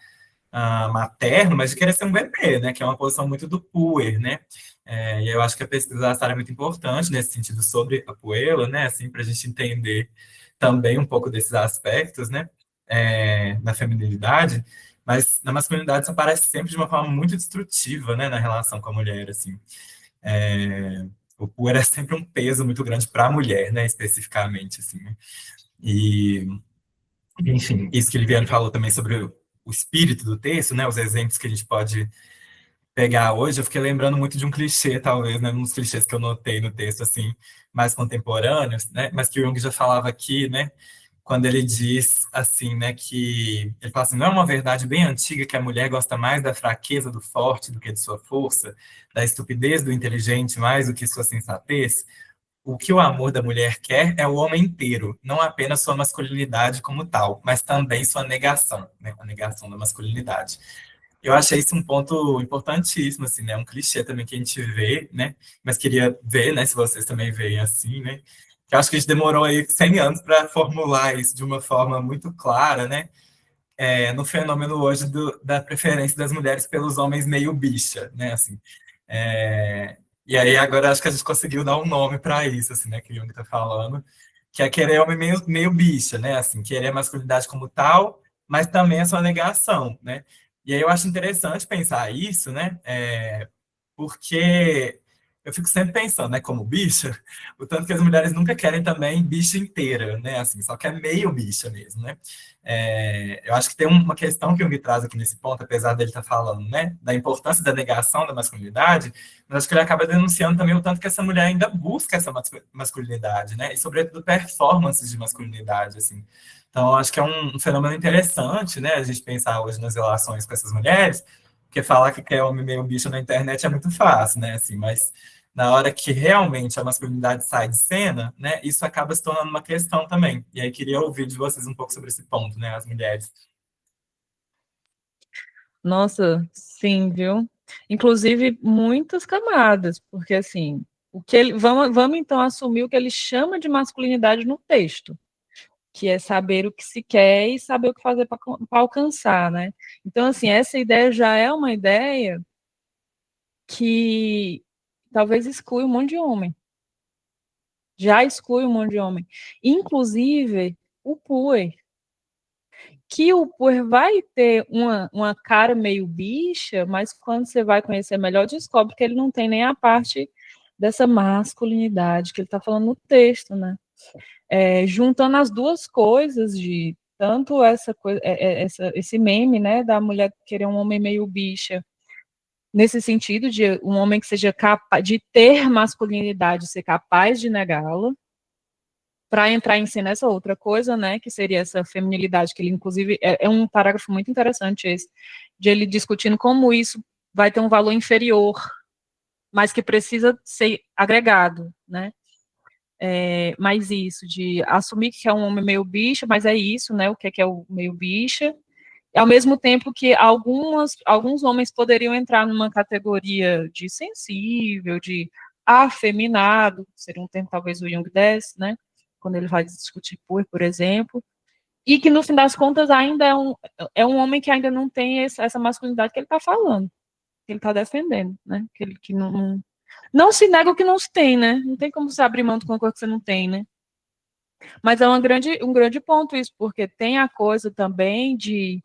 materno, mas de querer ser um bebê, né? Que é uma posição muito do puer, né? E eu acho que a pesquisa da Sara é muito importante nesse sentido sobre a puela, né? Assim, para a gente entender também um pouco desses aspectos, né? Da feminilidade, mas na masculinidade isso aparece sempre de uma forma muito destrutiva, né? Na relação com a mulher, assim. O puer é sempre um peso muito grande para a mulher, né? Especificamente, assim. Né? E enfim, isso que o Liviane falou também sobre o espírito do texto, né? Os exemplos que a gente pode pegar hoje, eu fiquei lembrando muito de um clichê, talvez, né? Uns clichês que eu notei no texto, assim, mais contemporâneos, né? Mas que o Jung já falava aqui, né? Quando ele diz, assim, né? Que ele fala assim, não é uma verdade bem antiga que a mulher gosta mais da fraqueza do forte do que de sua força, da estupidez do inteligente mais do que sua sensatez? O que o amor da mulher quer é o homem inteiro, não apenas sua masculinidade como tal, mas também sua negação, né? A negação da masculinidade. Eu achei isso um ponto importantíssimo, assim, né? Um clichê também que a gente vê, né? Mas queria ver, né? Se vocês também veem assim, né? Que eu acho que a gente demorou aí 100 anos para formular isso de uma forma muito clara, né? No fenômeno hoje da preferência das mulheres pelos homens meio bicha, né? Assim, e aí agora acho que a gente conseguiu dar um nome para isso, assim, né? Que o Jung está falando, que é querer homem meio bicha, né? Assim, querer a masculinidade como tal, mas também a sua negação, né? E aí eu acho interessante pensar isso, né? Porque eu fico sempre pensando, né, como bicha, o tanto que as mulheres nunca querem também bicha inteira, né, assim, só quer meio bicha mesmo, né. Eu acho que tem uma questão que o Jung traz aqui nesse ponto, apesar dele estar falando, né, da importância da negação da masculinidade, mas acho que ele acaba denunciando também o tanto que essa mulher ainda busca essa masculinidade, né, e sobretudo performances de masculinidade, assim. Então, acho que é um fenômeno interessante, né, a gente pensar hoje nas relações com essas mulheres, porque falar que quer homem meio bicho na internet é muito fácil, né? Assim, mas na hora que realmente a masculinidade sai de cena, né? Isso acaba se tornando uma questão também. E aí queria ouvir de vocês um pouco sobre esse ponto, né? As mulheres. Nossa, sim, viu? Inclusive, muitas camadas, porque assim, vamos então assumir o que ele chama de masculinidade no texto, que é saber o que se quer e saber o que fazer para alcançar, né? Então, assim, essa ideia já é uma ideia que talvez exclui um monte de homem. Já exclui um monte de homem. Inclusive, o puer. Que o puer vai ter uma cara meio bicha, mas quando você vai conhecer melhor, descobre que ele não tem nem a parte dessa masculinidade que ele está falando no texto, né? Juntando as duas coisas de tanto essa coisa, esse meme, né, da mulher querer um homem meio bicha, nesse sentido de um homem que seja capaz de ter masculinidade, ser capaz de negá-la, para entrar em cena essa outra coisa, né, que seria essa feminilidade, que ele, inclusive, é um parágrafo muito interessante esse, de ele discutindo como isso vai ter um valor inferior, mas que precisa ser agregado, né, mas isso, de assumir que é um homem meio bicha, mas é isso, né, o que é o meio bicha, ao mesmo tempo que alguns homens poderiam entrar numa categoria de sensível, de afeminado, seria um termo talvez o Jung desse, né, quando ele vai discutir por exemplo, e que no fim das contas ainda é um homem que ainda não tem essa masculinidade que ele está falando, que ele está defendendo, né? Que não se nega o que não se tem, né? Não tem como você abrir mão de uma coisa que você não tem, né? Mas é um grande ponto isso, porque tem a coisa também de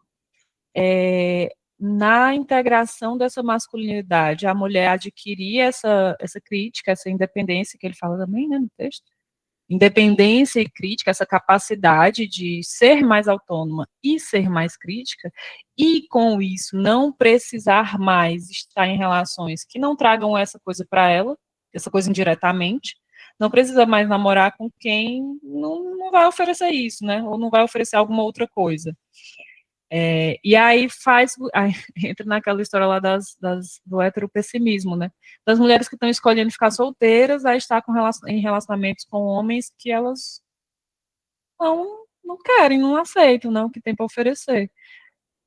na integração dessa masculinidade, a mulher adquirir essa crítica, essa independência que ele fala também, né, no texto, independência e crítica, essa capacidade de ser mais autônoma e ser mais crítica, e com isso não precisar mais estar em relações que não tragam essa coisa para ela, essa coisa indiretamente, não precisa mais namorar com quem não vai oferecer isso, né, ou não vai oferecer alguma outra coisa. E aí entra naquela história lá do heteropessimismo, né? Das mulheres que estão escolhendo ficar solteiras, a estar em relacionamentos com homens que elas não querem, não aceitam, não, que tem para oferecer.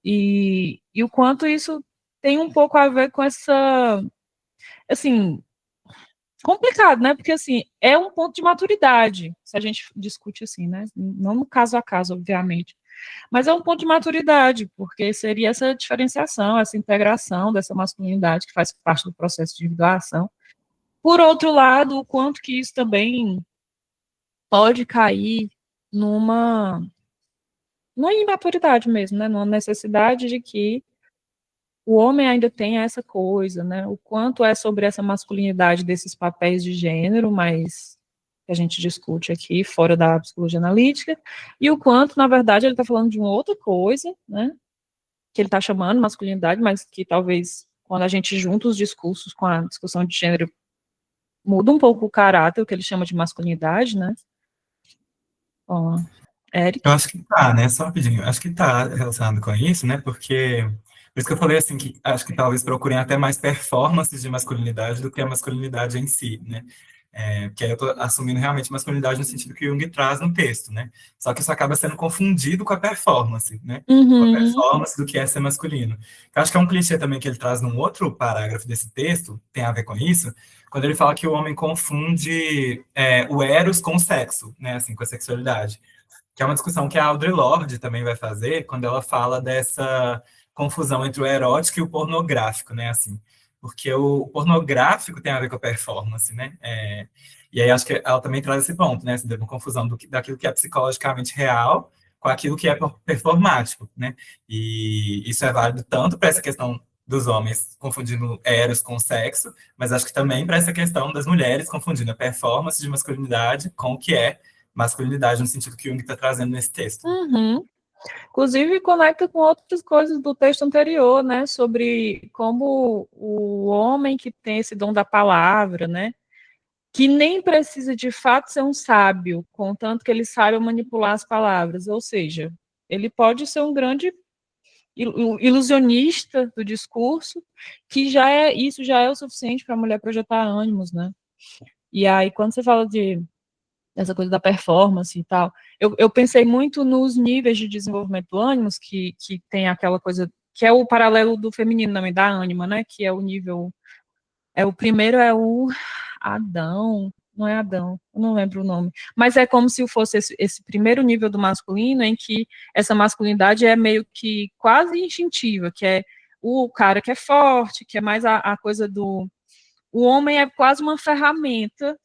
E o quanto isso tem um pouco a ver com essa, assim, complicado, né? Porque, assim, é um ponto de maturidade, se a gente discute assim, né? Não no caso a caso, obviamente. Mas é um ponto de maturidade, porque seria essa diferenciação, essa integração dessa masculinidade que faz parte do processo de individuação. Por outro lado, o quanto que isso também pode cair numa imaturidade mesmo, né? Numa necessidade de que o homem ainda tem essa coisa, né? O quanto é sobre essa masculinidade desses papéis de gênero, mas que a gente discute aqui, fora da psicologia analítica, e o quanto, na verdade, ele está falando de uma outra coisa, né? Que ele está chamando masculinidade, mas que talvez, quando a gente junta os discursos com a discussão de gênero, muda um pouco o caráter, o que ele chama de masculinidade, né? Ó, Eric? Eu acho que tá, né? Só rapidinho. Acho que tá relacionado com isso, né? Porque, por isso que eu falei assim, que acho que talvez procurem até mais performances de masculinidade do que a masculinidade em si, né? Porque aí eu tô assumindo realmente masculinidade no sentido que Jung traz no texto, né? Só que isso acaba sendo confundido com a performance, né? Com a performance do que é ser masculino. Eu acho que é um clichê também que ele traz num outro parágrafo desse texto, tem a ver com isso, quando ele fala que o homem confunde o eros com o sexo, né? Assim, com a sexualidade. Que é uma discussão que a Audre Lorde também vai fazer quando ela fala dessa confusão entre o erótico e o pornográfico, né? Assim, porque o pornográfico tem a ver com a performance, né? E aí acho que ela também traz esse ponto, né? Assim, uma confusão daquilo que é psicologicamente real com aquilo que é performático, né? E isso é válido tanto para essa questão dos homens confundindo eros com sexo, mas acho que também para essa questão das mulheres confundindo a performance de masculinidade com o que é masculinidade, no sentido que Jung está trazendo nesse texto. Inclusive, conecta com outras coisas do texto anterior, né, sobre como o homem que tem esse dom da palavra, né, que nem precisa de fato ser um sábio, contanto que ele saiba manipular as palavras, ou seja, ele pode ser um grande ilusionista do discurso, que isso já é o suficiente para a mulher projetar ânimos, né. E aí, quando você fala essa coisa da performance e tal, eu pensei muito nos níveis de desenvolvimento do ânimos, que tem aquela coisa, que é o paralelo do feminino também, da ânima, né, que é o nível, o primeiro é o Adão, não é Adão, eu não lembro o nome, mas é como se fosse esse primeiro nível do masculino, em que essa masculinidade é meio que quase instintiva, que é o cara que é forte, que é mais a coisa do... O homem é quase uma ferramenta.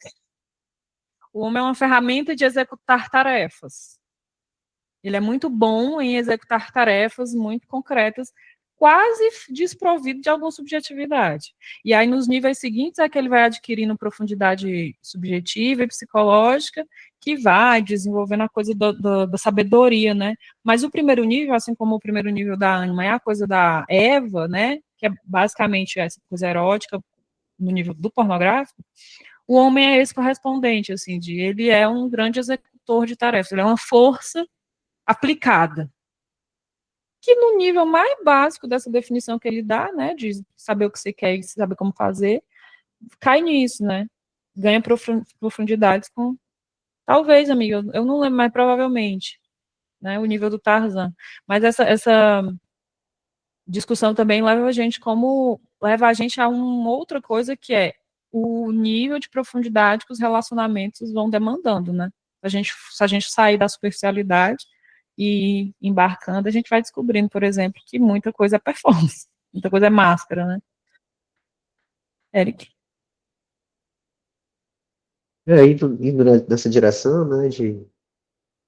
O homem é uma ferramenta de executar tarefas. Ele é muito bom em executar tarefas muito concretas, quase desprovido de alguma subjetividade. E aí, nos níveis seguintes, é que ele vai adquirindo profundidade subjetiva e psicológica, que vai desenvolvendo a coisa da sabedoria, né? Mas o primeiro nível, assim como o primeiro nível da ânima é a coisa da Eva, né? Que é basicamente essa coisa erótica no nível do pornográfico, o homem é esse correspondente, assim, ele é um grande executor de tarefas, ele é uma força aplicada, que no nível mais básico dessa definição que ele dá, né, de saber o que você quer e saber como fazer, cai nisso, né, ganha profundidades com, talvez, amiga, eu não lembro, mas provavelmente, né, o nível do Tarzan, mas essa discussão também leva a gente a uma outra coisa, que é o nível de profundidade que os relacionamentos vão demandando, né? Se a gente sair da superficialidade e ir embarcando, a gente vai descobrindo, por exemplo, que muita coisa é performance, muita coisa é máscara, né? Eric? Indo nessa direção, né, de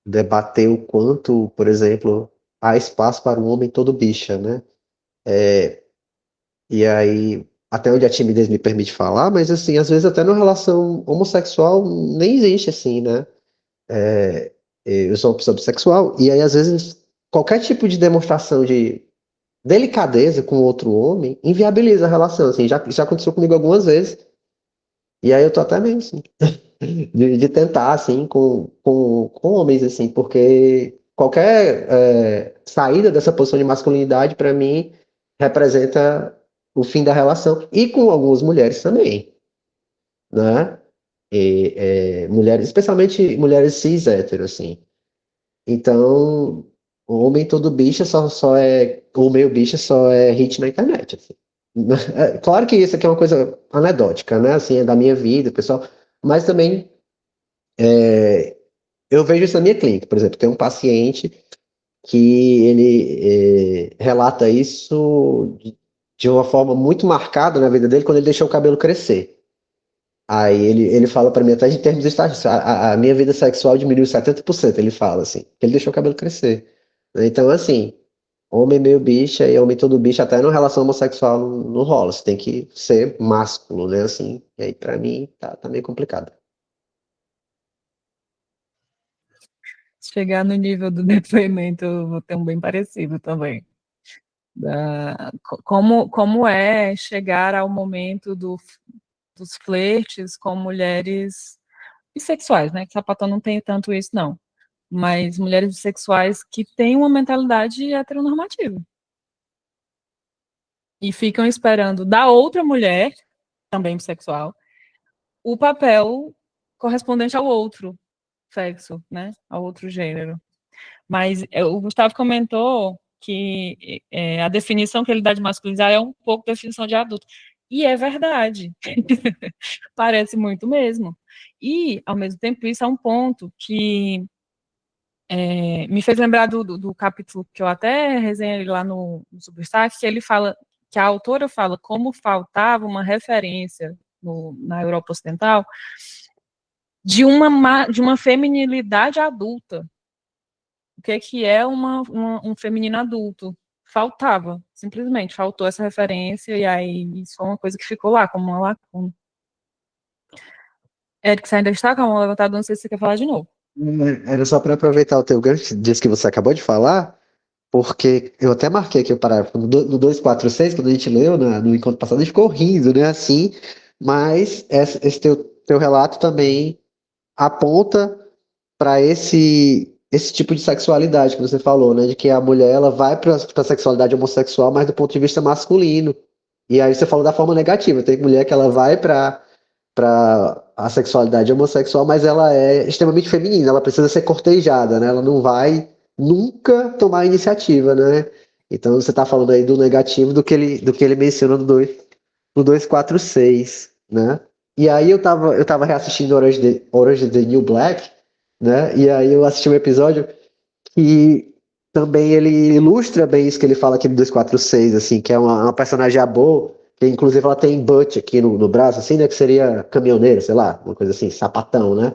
debater o quanto, por exemplo, há espaço para um homem todo bicha, né? E aí, até onde a timidez me permite falar, mas assim, às vezes até na relação homossexual nem existe assim, né? Eu sou uma pessoa bissexual, e aí às vezes qualquer tipo de demonstração de delicadeza com outro homem inviabiliza a relação, assim, já aconteceu comigo algumas vezes, e aí eu tô até meio assim, de tentar, assim, com homens, assim, porque qualquer saída dessa posição de masculinidade, para mim, representa o fim da relação, e com algumas mulheres também, né? Mulheres, especialmente mulheres cis hétero, assim. Então, o homem todo bicha só é, ou meio bicha só é hit na internet, assim. Claro que isso aqui é uma coisa anedótica, né? Assim, é da minha vida, pessoal, mas também eu vejo isso na minha clínica, por exemplo, tem um paciente que ele relata isso de uma forma muito marcada na vida dele quando ele deixou o cabelo crescer. Aí ele fala para mim, até em termos estatísticos, a minha vida sexual diminuiu 70%, ele fala assim, que ele deixou o cabelo crescer. Então, assim, homem meio bicha e homem todo bicho, até numa relação homossexual não rola, você tem que ser másculo, né, assim, e aí pra mim tá meio complicado. Se chegar no nível do depoimento, eu vou ter um bem parecido também. Como é chegar ao momento dos flertes com mulheres bissexuais, né? Que sapatão não tem tanto isso, não. Mas mulheres bissexuais que têm uma mentalidade heteronormativa. E ficam esperando da outra mulher, também bissexual, o papel correspondente ao outro sexo, né? Ao outro gênero. Mas o Gustavo comentou que a definição que ele dá de masculinizar é um pouco definição de adulto. E é verdade. Parece muito mesmo. E, ao mesmo tempo, isso é um ponto que me fez lembrar do capítulo que eu até resenhei lá no Substack, que ele fala, que a autora fala como faltava uma referência na Europa Ocidental de uma feminilidade adulta. O que é um feminino adulto? Faltava, simplesmente, faltou essa referência, e aí isso foi uma coisa que ficou lá, como uma lacuna. Eric, você ainda está com a mão levantada, não sei se você quer falar de novo. Era só para aproveitar o teu gancho disso que você acabou de falar, porque eu até marquei aqui o parágrafo no 246, quando a gente leu no encontro passado, a gente ficou rindo, né, assim, mas esse teu relato também aponta para esse tipo de sexualidade que você falou, né, de que a mulher ela vai para a sexualidade homossexual, mas do ponto de vista masculino. E aí você falou da forma negativa, tem mulher que ela vai para a sexualidade homossexual, mas ela é extremamente feminina, ela precisa ser cortejada, né? Ela não vai nunca tomar iniciativa, né? Então você está falando aí do negativo do que ele menciona no 246, né? E aí eu tava reassistindo Orange is the New Black, né? E aí eu assisti um episódio que também ele ilustra bem isso que ele fala aqui no 246, assim, que é uma personagem boa, que inclusive ela tem butt aqui no braço, assim, né, que seria caminhoneiro, sei lá, uma coisa assim, sapatão, né?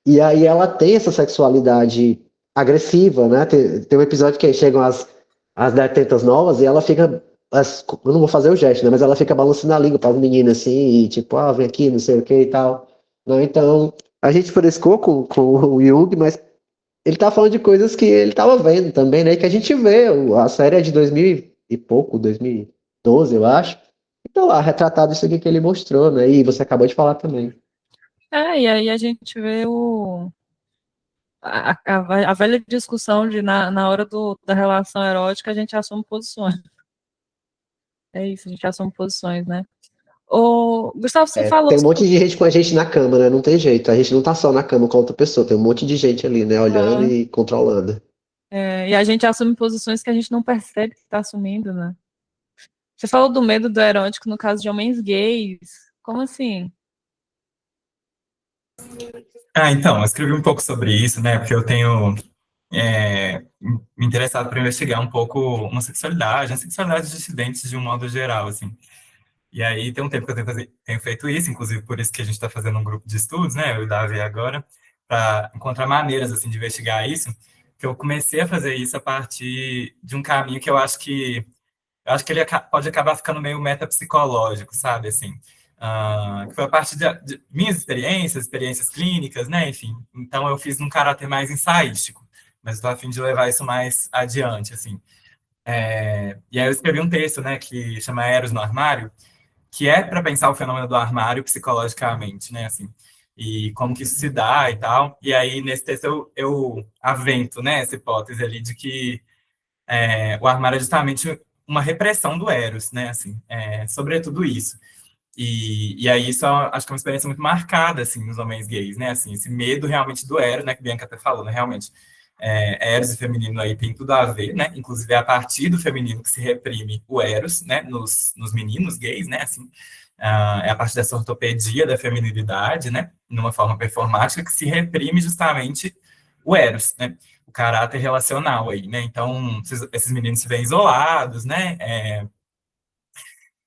E aí ela tem essa sexualidade agressiva, né? Tem um episódio que chegam as detentas novas e ela fica, eu não vou fazer o gesto, né, mas ela fica balançando a língua para as meninas, assim, e tipo, vem aqui, não sei o que e tal. Né? Então, a gente frescou com o Jung, mas ele tá falando de coisas que ele tava vendo também, né? E que a gente vê, a série é de 2000 e pouco, 2012, eu acho. Então lá, retratado isso aqui que ele mostrou, né? E você acabou de falar também. E aí a gente vê a velha discussão de na hora da relação erótica a gente assume posições. É isso, a gente assume posições, né? Gustavo, você falou Tem um monte de gente com a gente na cama, né? Não tem jeito. A gente não tá só na cama com a outra pessoa, tem um monte de gente ali, né? Olhando e controlando. e a gente assume posições que a gente não percebe que está assumindo, né? Você falou do medo do erótico no caso de homens gays. Como assim? Então, eu escrevi um pouco sobre isso, né? Porque eu tenho me interessado por investigar um pouco homossexualidade, a sexualidade dissidentes de um modo geral, assim. E aí tem um tempo que eu tenho feito isso, inclusive por isso que a gente está fazendo um grupo de estudos, né? Eu e o Davi agora, para encontrar maneiras assim de investigar isso. Que eu comecei a fazer isso a partir de um caminho que eu acho que ele pode acabar ficando meio metapsicológico, sabe? Assim, que foi a partir de minhas experiências clínicas, né? Enfim, então eu fiz num caráter mais ensaístico, mas estou a fim de levar isso mais adiante, assim. E aí eu escrevi um texto, né, que chama Eros no Armário, que é para pensar o fenômeno do armário psicologicamente, né, assim, e como que isso se dá e tal. E aí nesse texto eu avento, né, essa hipótese ali de que o armário é justamente uma repressão do Eros, né, assim, sobretudo isso. E aí isso acho que é uma experiência muito marcada, assim, nos homens gays, né, assim, esse medo realmente do Eros, né, que a Bianca até falou, né, realmente, Eros e feminino aí tem tudo a ver, né, inclusive é a partir do feminino que se reprime o Eros, né, nos meninos gays, né, assim, é a partir dessa ortopedia da feminilidade, né, numa forma performática que se reprime justamente o Eros, né, o caráter relacional aí, né, então esses meninos se veem isolados, né,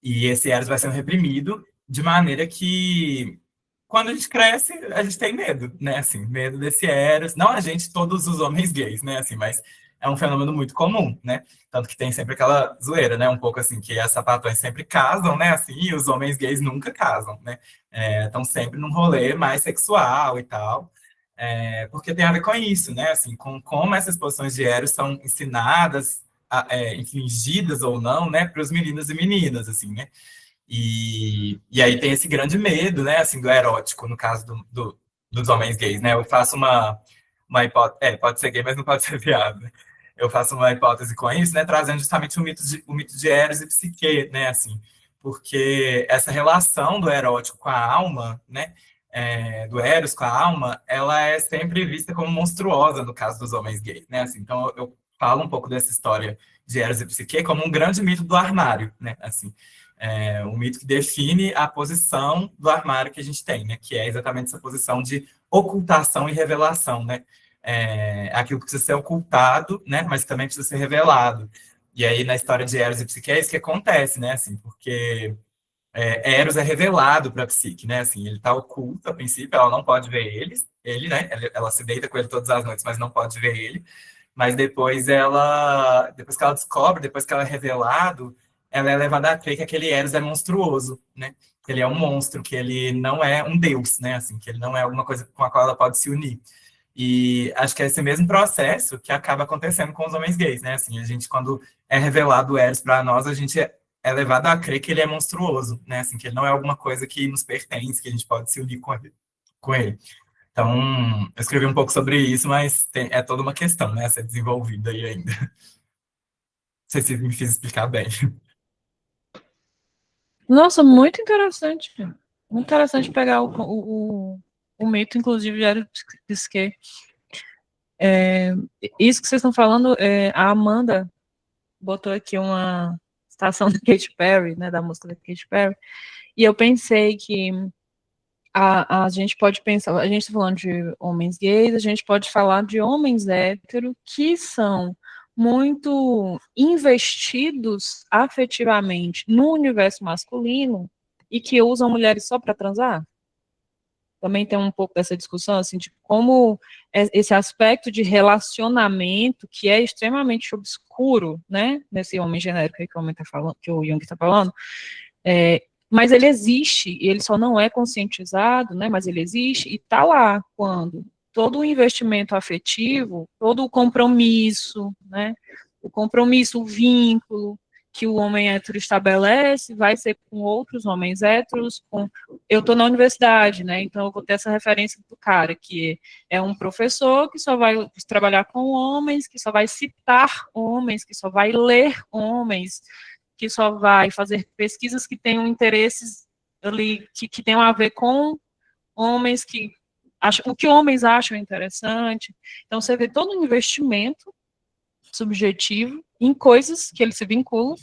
e esse Eros vai sendo reprimido de maneira que, quando a gente cresce, a gente tem medo, né? Assim, medo desse Eros. Não a gente, todos os homens gays, né? Assim, mas é um fenômeno muito comum, né? Tanto que tem sempre aquela zoeira, né? Um pouco assim, que as sapatões sempre casam, né? Assim, e os homens gays nunca casam, né? Estão sempre num rolê mais sexual e tal. Porque tem a ver com isso, né? Assim, com como essas posições de Eros são ensinadas, infligidas ou não, né? Para os meninos e meninas, assim, né? E aí tem esse grande medo, né, assim, do erótico, no caso dos homens gays, né? Eu faço uma hipótese, pode ser gay, mas não pode ser viado. Né? Eu faço uma hipótese com isso, né, trazendo justamente o mito de Eros e Psique, né, assim, porque essa relação do erótico com a alma, né, do Eros com a alma, ela é sempre vista como monstruosa no caso dos homens gays, né, assim, então eu falo um pouco dessa história de Eros e Psique como um grande mito do armário, né, assim, um mito que define a posição do armário que a gente tem, né? Que é exatamente essa posição de ocultação e revelação, né? Aquilo que precisa ser ocultado, né? Mas também precisa ser revelado. E aí, na história de Eros e Psique, é isso que acontece, né? Assim, porque Eros é revelado para a Psique, né? Assim, ele está oculto a princípio, ela não pode ver ele, né? Ela se deita com ele todas as noites, mas não pode ver ele. Mas depois que ela descobre, depois que ela é revelado, ela é levada a crer que aquele Eros é monstruoso, né? Que ele é um monstro, que ele não é um deus, né? Assim, que ele não é alguma coisa com a qual ela pode se unir. E acho que é esse mesmo processo que acaba acontecendo com os homens gays, né? Assim, a gente, quando é revelado o Eros para nós, a gente é levado a crer que ele é monstruoso, né? Assim, que ele não é alguma coisa que nos pertence, que a gente pode se unir com ele. Então, eu escrevi um pouco sobre isso, mas é toda uma questão, né? A ser desenvolvida aí ainda. Não sei se me fiz explicar bem. Nossa, muito interessante. Muito interessante pegar o mito, inclusive, de Eros Psique. Isso que vocês estão falando, a Amanda botou aqui uma citação da Katy Perry, né, da música da Katy Perry, e eu pensei que a gente pode pensar, a gente está falando de homens gays, a gente pode falar de homens héteros que são muito investidos afetivamente no universo masculino e que usam mulheres só para transar. Também tem um pouco dessa discussão, assim, de como esse aspecto de relacionamento, que é extremamente obscuro, né, nesse homem genérico que o homem tá falando, que o Jung está falando, mas ele existe, e ele só não é conscientizado, né, mas ele existe, e está lá quando todo o investimento afetivo, todo o compromisso, né, o vínculo que o homem hétero estabelece vai ser com outros homens héteros. Eu estou na universidade, né, então eu vou ter essa referência do cara, que é um professor que só vai trabalhar com homens, que só vai citar homens, que só vai ler homens, que só vai fazer pesquisas que tenham interesses ali, que tenham a ver com homens, o que homens acham interessante. Então, você vê todo um investimento subjetivo em coisas que ele se vincula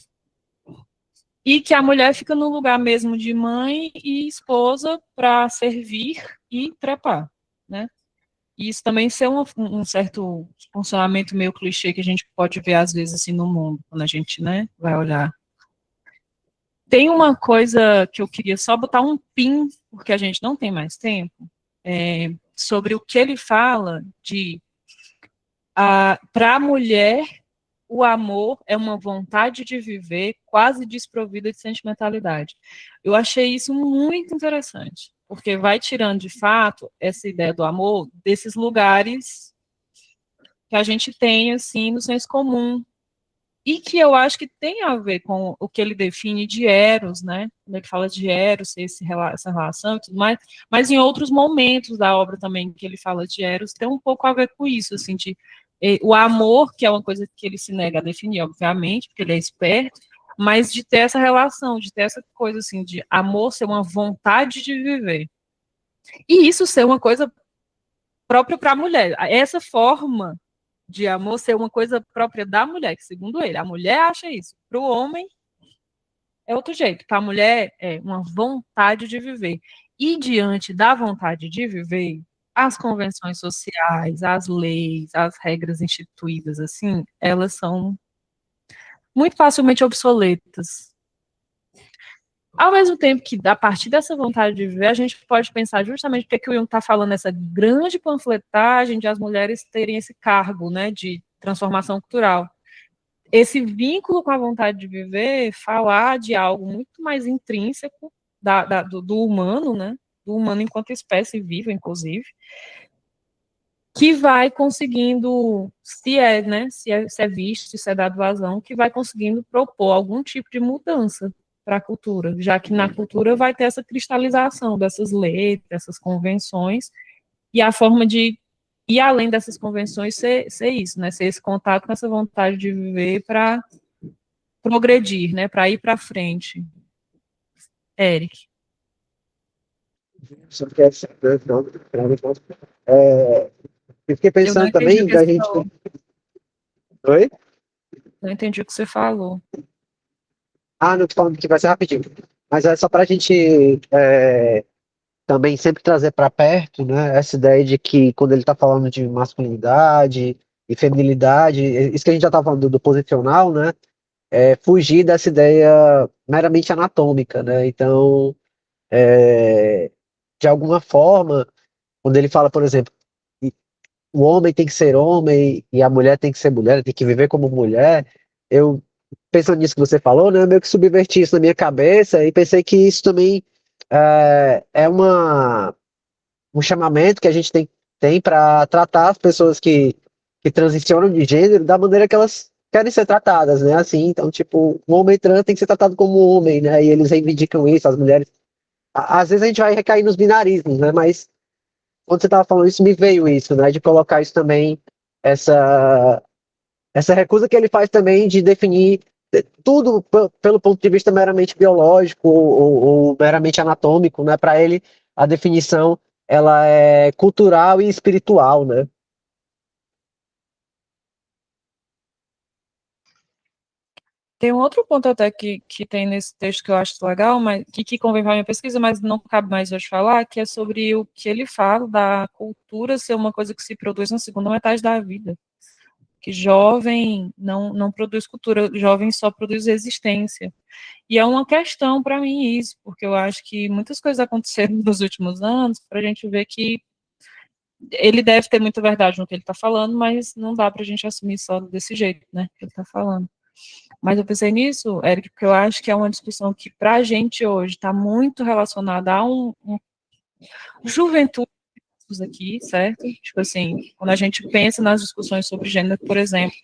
e que a mulher fica no lugar mesmo de mãe e esposa para servir e trepar, né? E isso também ser um certo funcionamento meio clichê que a gente pode ver às vezes assim no mundo, quando a gente, né, vai olhar. Tem uma coisa que eu queria só botar um pin, porque a gente não tem mais tempo, sobre o que ele fala de para a mulher o amor é uma vontade de viver quase desprovida de sentimentalidade. Eu achei isso muito interessante, porque vai tirando de fato essa ideia do amor desses lugares que a gente tem assim no senso comum e que eu acho que tem a ver com o que ele define de Eros, né? Quando ele fala de Eros, essa relação e tudo mais, mas em outros momentos da obra também que ele fala de Eros, tem um pouco a ver com isso, assim, de o amor, que é uma coisa que ele se nega a definir, obviamente, porque ele é esperto, mas de ter essa relação, de ter essa coisa assim, de amor ser uma vontade de viver. E isso ser uma coisa própria para a mulher. Essa forma de amor ser uma coisa própria da mulher, que segundo ele, a mulher acha isso. Para o homem é outro jeito. Para a mulher é uma vontade de viver. E diante da vontade de viver, as convenções sociais, as leis, as regras instituídas, assim, elas são muito facilmente obsoletas. Ao mesmo tempo que, a partir dessa vontade de viver, a gente pode pensar justamente porque que o Jung está falando essa grande panfletagem de as mulheres terem esse cargo, né, de transformação cultural. Esse vínculo com a vontade de viver, falar de algo muito mais intrínseco do humano, né, do humano enquanto espécie viva, inclusive, que vai conseguindo, se é visto, se é dado vazão, que vai conseguindo propor algum tipo de mudança para a cultura, já que na cultura vai ter essa cristalização dessas leis, dessas convenções, e a forma de ir além dessas convenções ser isso, né? Ser esse contato com essa vontade de viver para progredir, né? Para ir para frente. Eric. Só que essa, eu fiquei Eu não pensando entendi o também que da você gente. falou. Oi? Não entendi o que você falou. Ah, não tô falando que vai ser rapidinho. Mas é só para a gente também sempre trazer para perto, né, essa ideia de que quando ele está falando de masculinidade e feminilidade, isso que a gente já está falando do posicional, né, fugir dessa ideia meramente anatômica, né? Então, de alguma forma, quando ele fala, por exemplo, o homem tem que ser homem e a mulher tem que ser mulher, tem que viver como mulher, eu, pensando nisso que você falou, né, eu meio que subverti isso na minha cabeça e pensei que isso também é um chamamento que a gente tem para tratar as pessoas que transicionam de gênero da maneira que elas querem ser tratadas, né? Assim, então, tipo, o homem trans tem que ser tratado como homem, né? E eles reivindicam isso, as mulheres. Às vezes a gente vai recair nos binarismos, né? Mas quando você estava falando isso, me veio isso, né? De colocar isso também, essa, essa recusa que ele faz também de definir tudo pelo ponto de vista meramente biológico ou meramente anatômico, né? Para ele, a definição ela é cultural e espiritual, né? Tem um outro ponto até que tem nesse texto que eu acho legal, mas que convém para a minha pesquisa, mas não cabe mais hoje falar, que é sobre o que ele fala da cultura ser uma coisa que se produz na segunda metade da vida. Que jovem não produz cultura, jovem só produz existência. E é uma questão para mim isso, porque eu acho que muitas coisas aconteceram nos últimos anos para a gente ver que ele deve ter muita verdade no que ele está falando, mas não dá para a gente assumir só desse jeito, né, que ele está falando. Mas eu pensei nisso, Eric, porque eu acho que é uma discussão que, para a gente hoje, está muito relacionada a juventude aqui, certo? Tipo assim, quando a gente pensa nas discussões sobre gênero, por exemplo,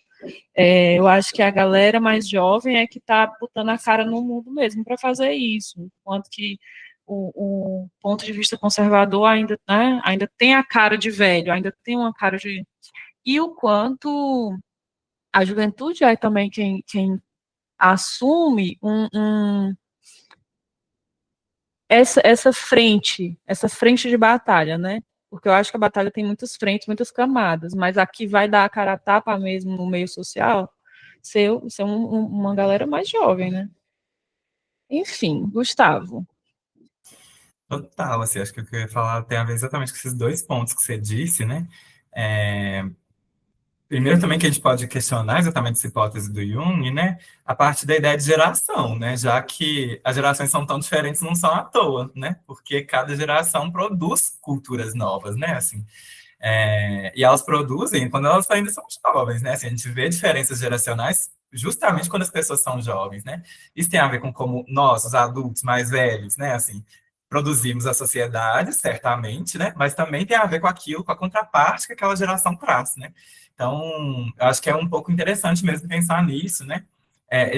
eu acho que a galera mais jovem é que está botando a cara no mundo mesmo para fazer isso, enquanto que o ponto de vista conservador ainda, né, ainda tem a cara de velho, ainda tem uma cara de... E o quanto a juventude é também quem assume essa frente de batalha, né? Porque eu acho que a batalha tem muitas frentes, muitas camadas, mas aqui vai dar a cara a tapa mesmo no meio social, ser uma galera mais jovem, né? Enfim, Gustavo. Total, assim, acho que o que eu ia falar tem a ver exatamente com esses dois pontos que você disse, né? É, primeiro também que a gente pode questionar exatamente essa hipótese do Jung, né? A partir da ideia de geração, né? Já que as gerações são tão diferentes, não são à toa, né? Porque cada geração produz culturas novas, né? Assim, e elas produzem quando elas ainda são jovens, né? Assim, a gente vê diferenças geracionais justamente quando as pessoas são jovens, né? Isso tem a ver com como nós, os adultos mais velhos, né? Assim, produzimos a sociedade, certamente, né? Mas também tem a ver com aquilo, com a contraparte que aquela geração traz, né? Então, eu acho que é um pouco interessante mesmo pensar nisso, né?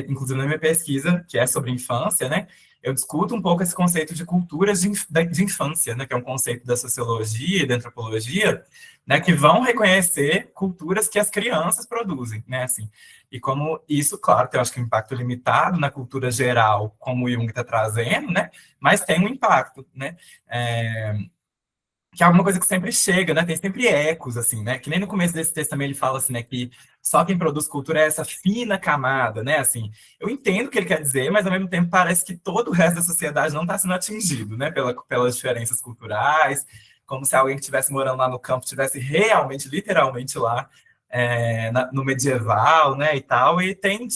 Inclusive na minha pesquisa, que é sobre infância, né? Eu discuto um pouco esse conceito de culturas de infância, né? Que é um conceito da sociologia e da antropologia, né? Que vão reconhecer culturas que as crianças produzem, né? Assim, e como isso, claro, tem, eu acho que um impacto limitado na cultura geral, como o Jung está trazendo, né? Mas tem um impacto, né? É, que é alguma coisa que sempre chega, né? Tem sempre ecos, assim, né? Que nem no começo desse texto também ele fala assim, né? Que só quem produz cultura é essa fina camada, né? Assim, eu entendo o que ele quer dizer, mas ao mesmo tempo parece que todo o resto da sociedade não está sendo atingido, né? Pelas diferenças culturais, como se alguém que estivesse morando lá no campo estivesse realmente, literalmente lá, no medieval, né? E tal, e tem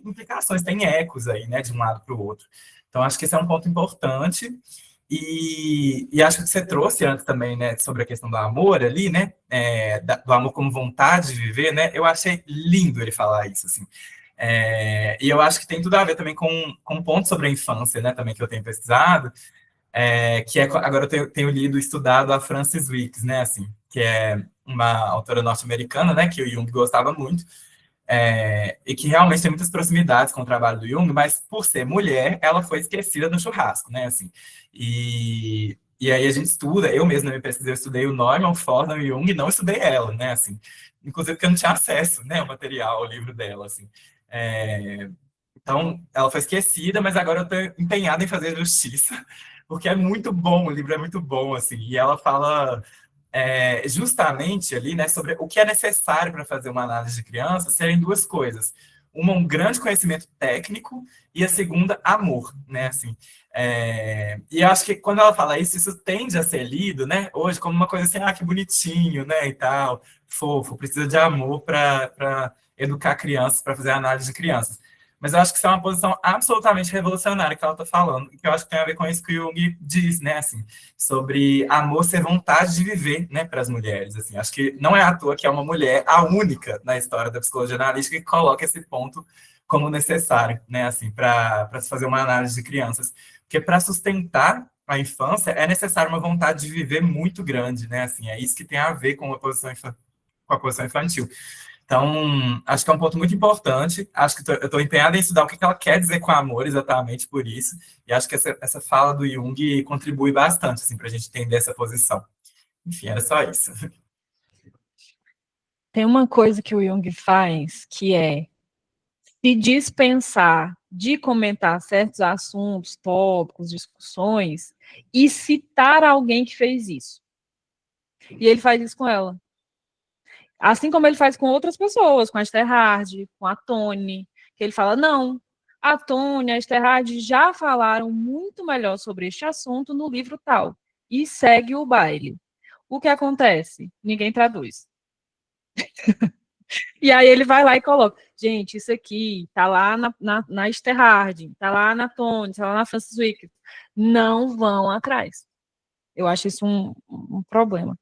implicações, tem ecos aí, né? De um lado para o outro. Então, acho que esse é um ponto importante. E acho que você trouxe antes também, né, sobre a questão do amor ali, né, do amor como vontade de viver, né, eu achei lindo ele falar isso, assim. E eu acho que tem tudo a ver também com um ponto sobre a infância, né, também que eu tenho pesquisado, agora eu tenho lido e estudado a Frances Weeks, né, assim, que é uma autora norte-americana, né, que o Jung gostava muito, e que realmente tem muitas proximidades com o trabalho do Jung, mas por ser mulher, ela foi esquecida no churrasco, né, assim, e aí a gente estuda, eu mesmo na minha pesquisa, eu estudei o Neumann, o Fordham e o Jung, e não estudei ela, né, assim, inclusive porque eu não tinha acesso, né, ao material, ao livro dela, assim, então, ela foi esquecida, mas agora eu estou empenhada em fazer justiça, porque é muito bom, o livro é muito bom, assim, e ela fala justamente ali, né, sobre o que é necessário para fazer uma análise de criança, serem duas coisas. Uma, um grande conhecimento técnico, e a segunda, amor, né, assim. E eu acho que quando ela fala isso, isso tende a ser lido, né, hoje como uma coisa assim, ah, que bonitinho, né, e tal, fofo, precisa de amor para educar crianças, para fazer análise de crianças. Mas eu acho que isso é uma posição absolutamente revolucionária que ela está falando, e que eu acho que tem a ver com isso que o Jung diz, né, assim, sobre amor ser vontade de viver, né, para as mulheres. Assim, acho que não é à toa que é uma mulher a única na história da psicologia analítica que coloca esse ponto como necessário, né, assim, para se fazer uma análise de crianças, porque para sustentar a infância é necessário uma vontade de viver muito grande, né, assim, é isso que tem a ver com com a posição infantil. Então, acho que é um ponto muito importante. Acho que eu estou empenhada em estudar o que ela quer dizer com amor, exatamente por isso. E acho que essa fala do Jung contribui bastante assim, para a gente entender essa posição. Enfim, era só isso. Tem uma coisa que o Jung faz, que é se dispensar de comentar certos assuntos, tópicos, discussões, e citar alguém que fez isso. E ele faz isso com ela. Assim como ele faz com outras pessoas, com a Esterhard, com a Toni, que ele fala, não, a Toni, a Esterhard já falaram muito melhor sobre este assunto no livro tal, e segue o baile. O que acontece? Ninguém traduz. E aí ele vai lá e coloca, gente, isso aqui tá lá na Esterhard, tá lá na Toni, tá lá na Frances Wick. Não vão atrás. Eu acho isso um problema.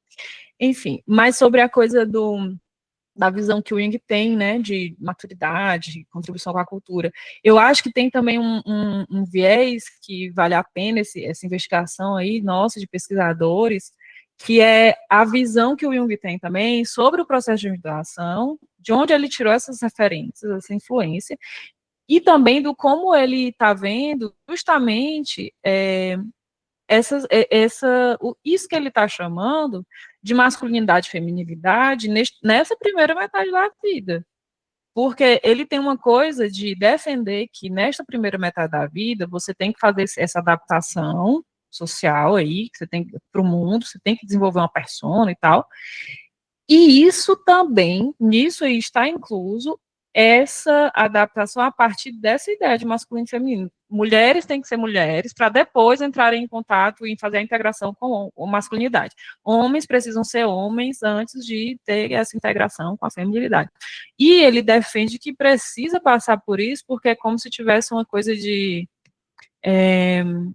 Enfim, mas sobre a coisa da visão que o Jung tem, né, de maturidade, contribuição com a cultura. Eu acho que tem também um viés que vale a pena essa investigação aí, nossa, de pesquisadores, que é a visão que o Jung tem também sobre o processo de individuação, de onde ele tirou essas referências, essa influência, e também do como ele está vendo justamente isso que ele está chamando de masculinidade e feminilidade nessa primeira metade da vida. Porque ele tem uma coisa de defender que nesta primeira metade da vida você tem que fazer essa adaptação social aí, que você tem para o mundo, você tem que desenvolver uma persona e tal. E isso também, nisso aí está incluso essa adaptação a partir dessa ideia de masculino e feminino. Mulheres têm que ser mulheres para depois entrarem em contato e fazer a integração com a masculinidade. Homens precisam ser homens antes de ter essa integração com a feminilidade. E ele defende que precisa passar por isso, porque é como se tivesse uma coisa de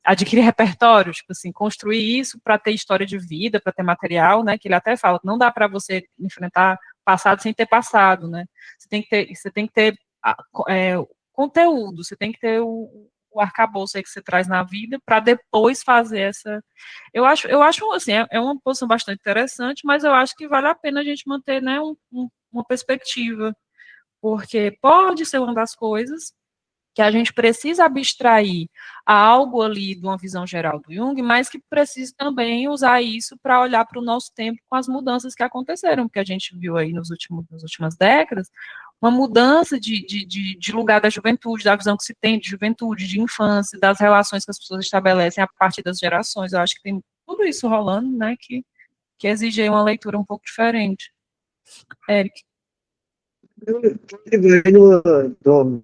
adquirir repertório, tipo assim, construir isso para ter história de vida, para ter material, né, que ele até fala, não dá para você enfrentar passado sem ter passado, né, você tem que ter conteúdo, você tem que ter o arcabouço aí que você traz na vida para depois fazer essa, eu acho assim, é uma posição bastante interessante, mas eu acho que vale a pena a gente manter, né, uma perspectiva, porque pode ser uma das coisas que a gente precisa abstrair algo ali de uma visão geral do Jung, mas que precisa também usar isso para olhar para o nosso tempo com as mudanças que aconteceram, porque a gente viu aí nas últimas décadas, uma mudança de lugar da juventude, da visão que se tem de juventude, de infância, das relações que as pessoas estabelecem a partir das gerações. Eu acho que tem tudo isso rolando, né, que exige aí uma leitura um pouco diferente. Eric. Ele vai de uma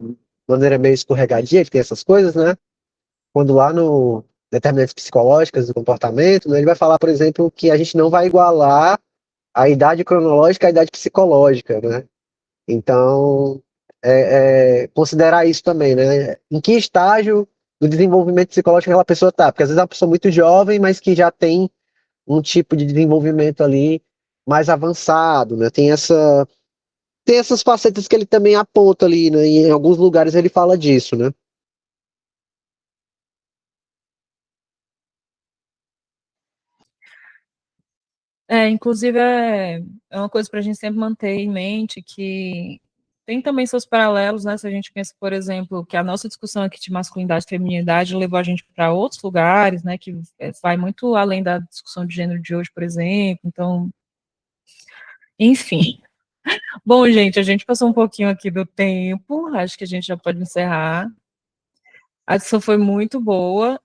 maneira meio escorregadia, que tem essas coisas, né? Quando lá no determinantes psicológicas do comportamento, né, ele vai falar, por exemplo, que a gente não vai igualar a idade cronológica à idade psicológica, né? Então, considerar isso também, né? Em que estágio do desenvolvimento psicológico aquela pessoa está? Porque às vezes é uma pessoa muito jovem, mas que já tem um tipo de desenvolvimento ali mais avançado, né? Tem essas facetas que ele também aponta ali, né? E em alguns lugares ele fala disso, né? Inclusive, é uma coisa para a gente sempre manter em mente que tem também seus paralelos, né? Se a gente pensa, por exemplo, que a nossa discussão aqui de masculinidade e feminilidade levou a gente para outros lugares, né? Que vai muito além da discussão de gênero de hoje, por exemplo. Então, enfim. Bom, gente, a gente passou um pouquinho aqui do tempo, acho que a gente já pode encerrar. A discussão foi muito boa.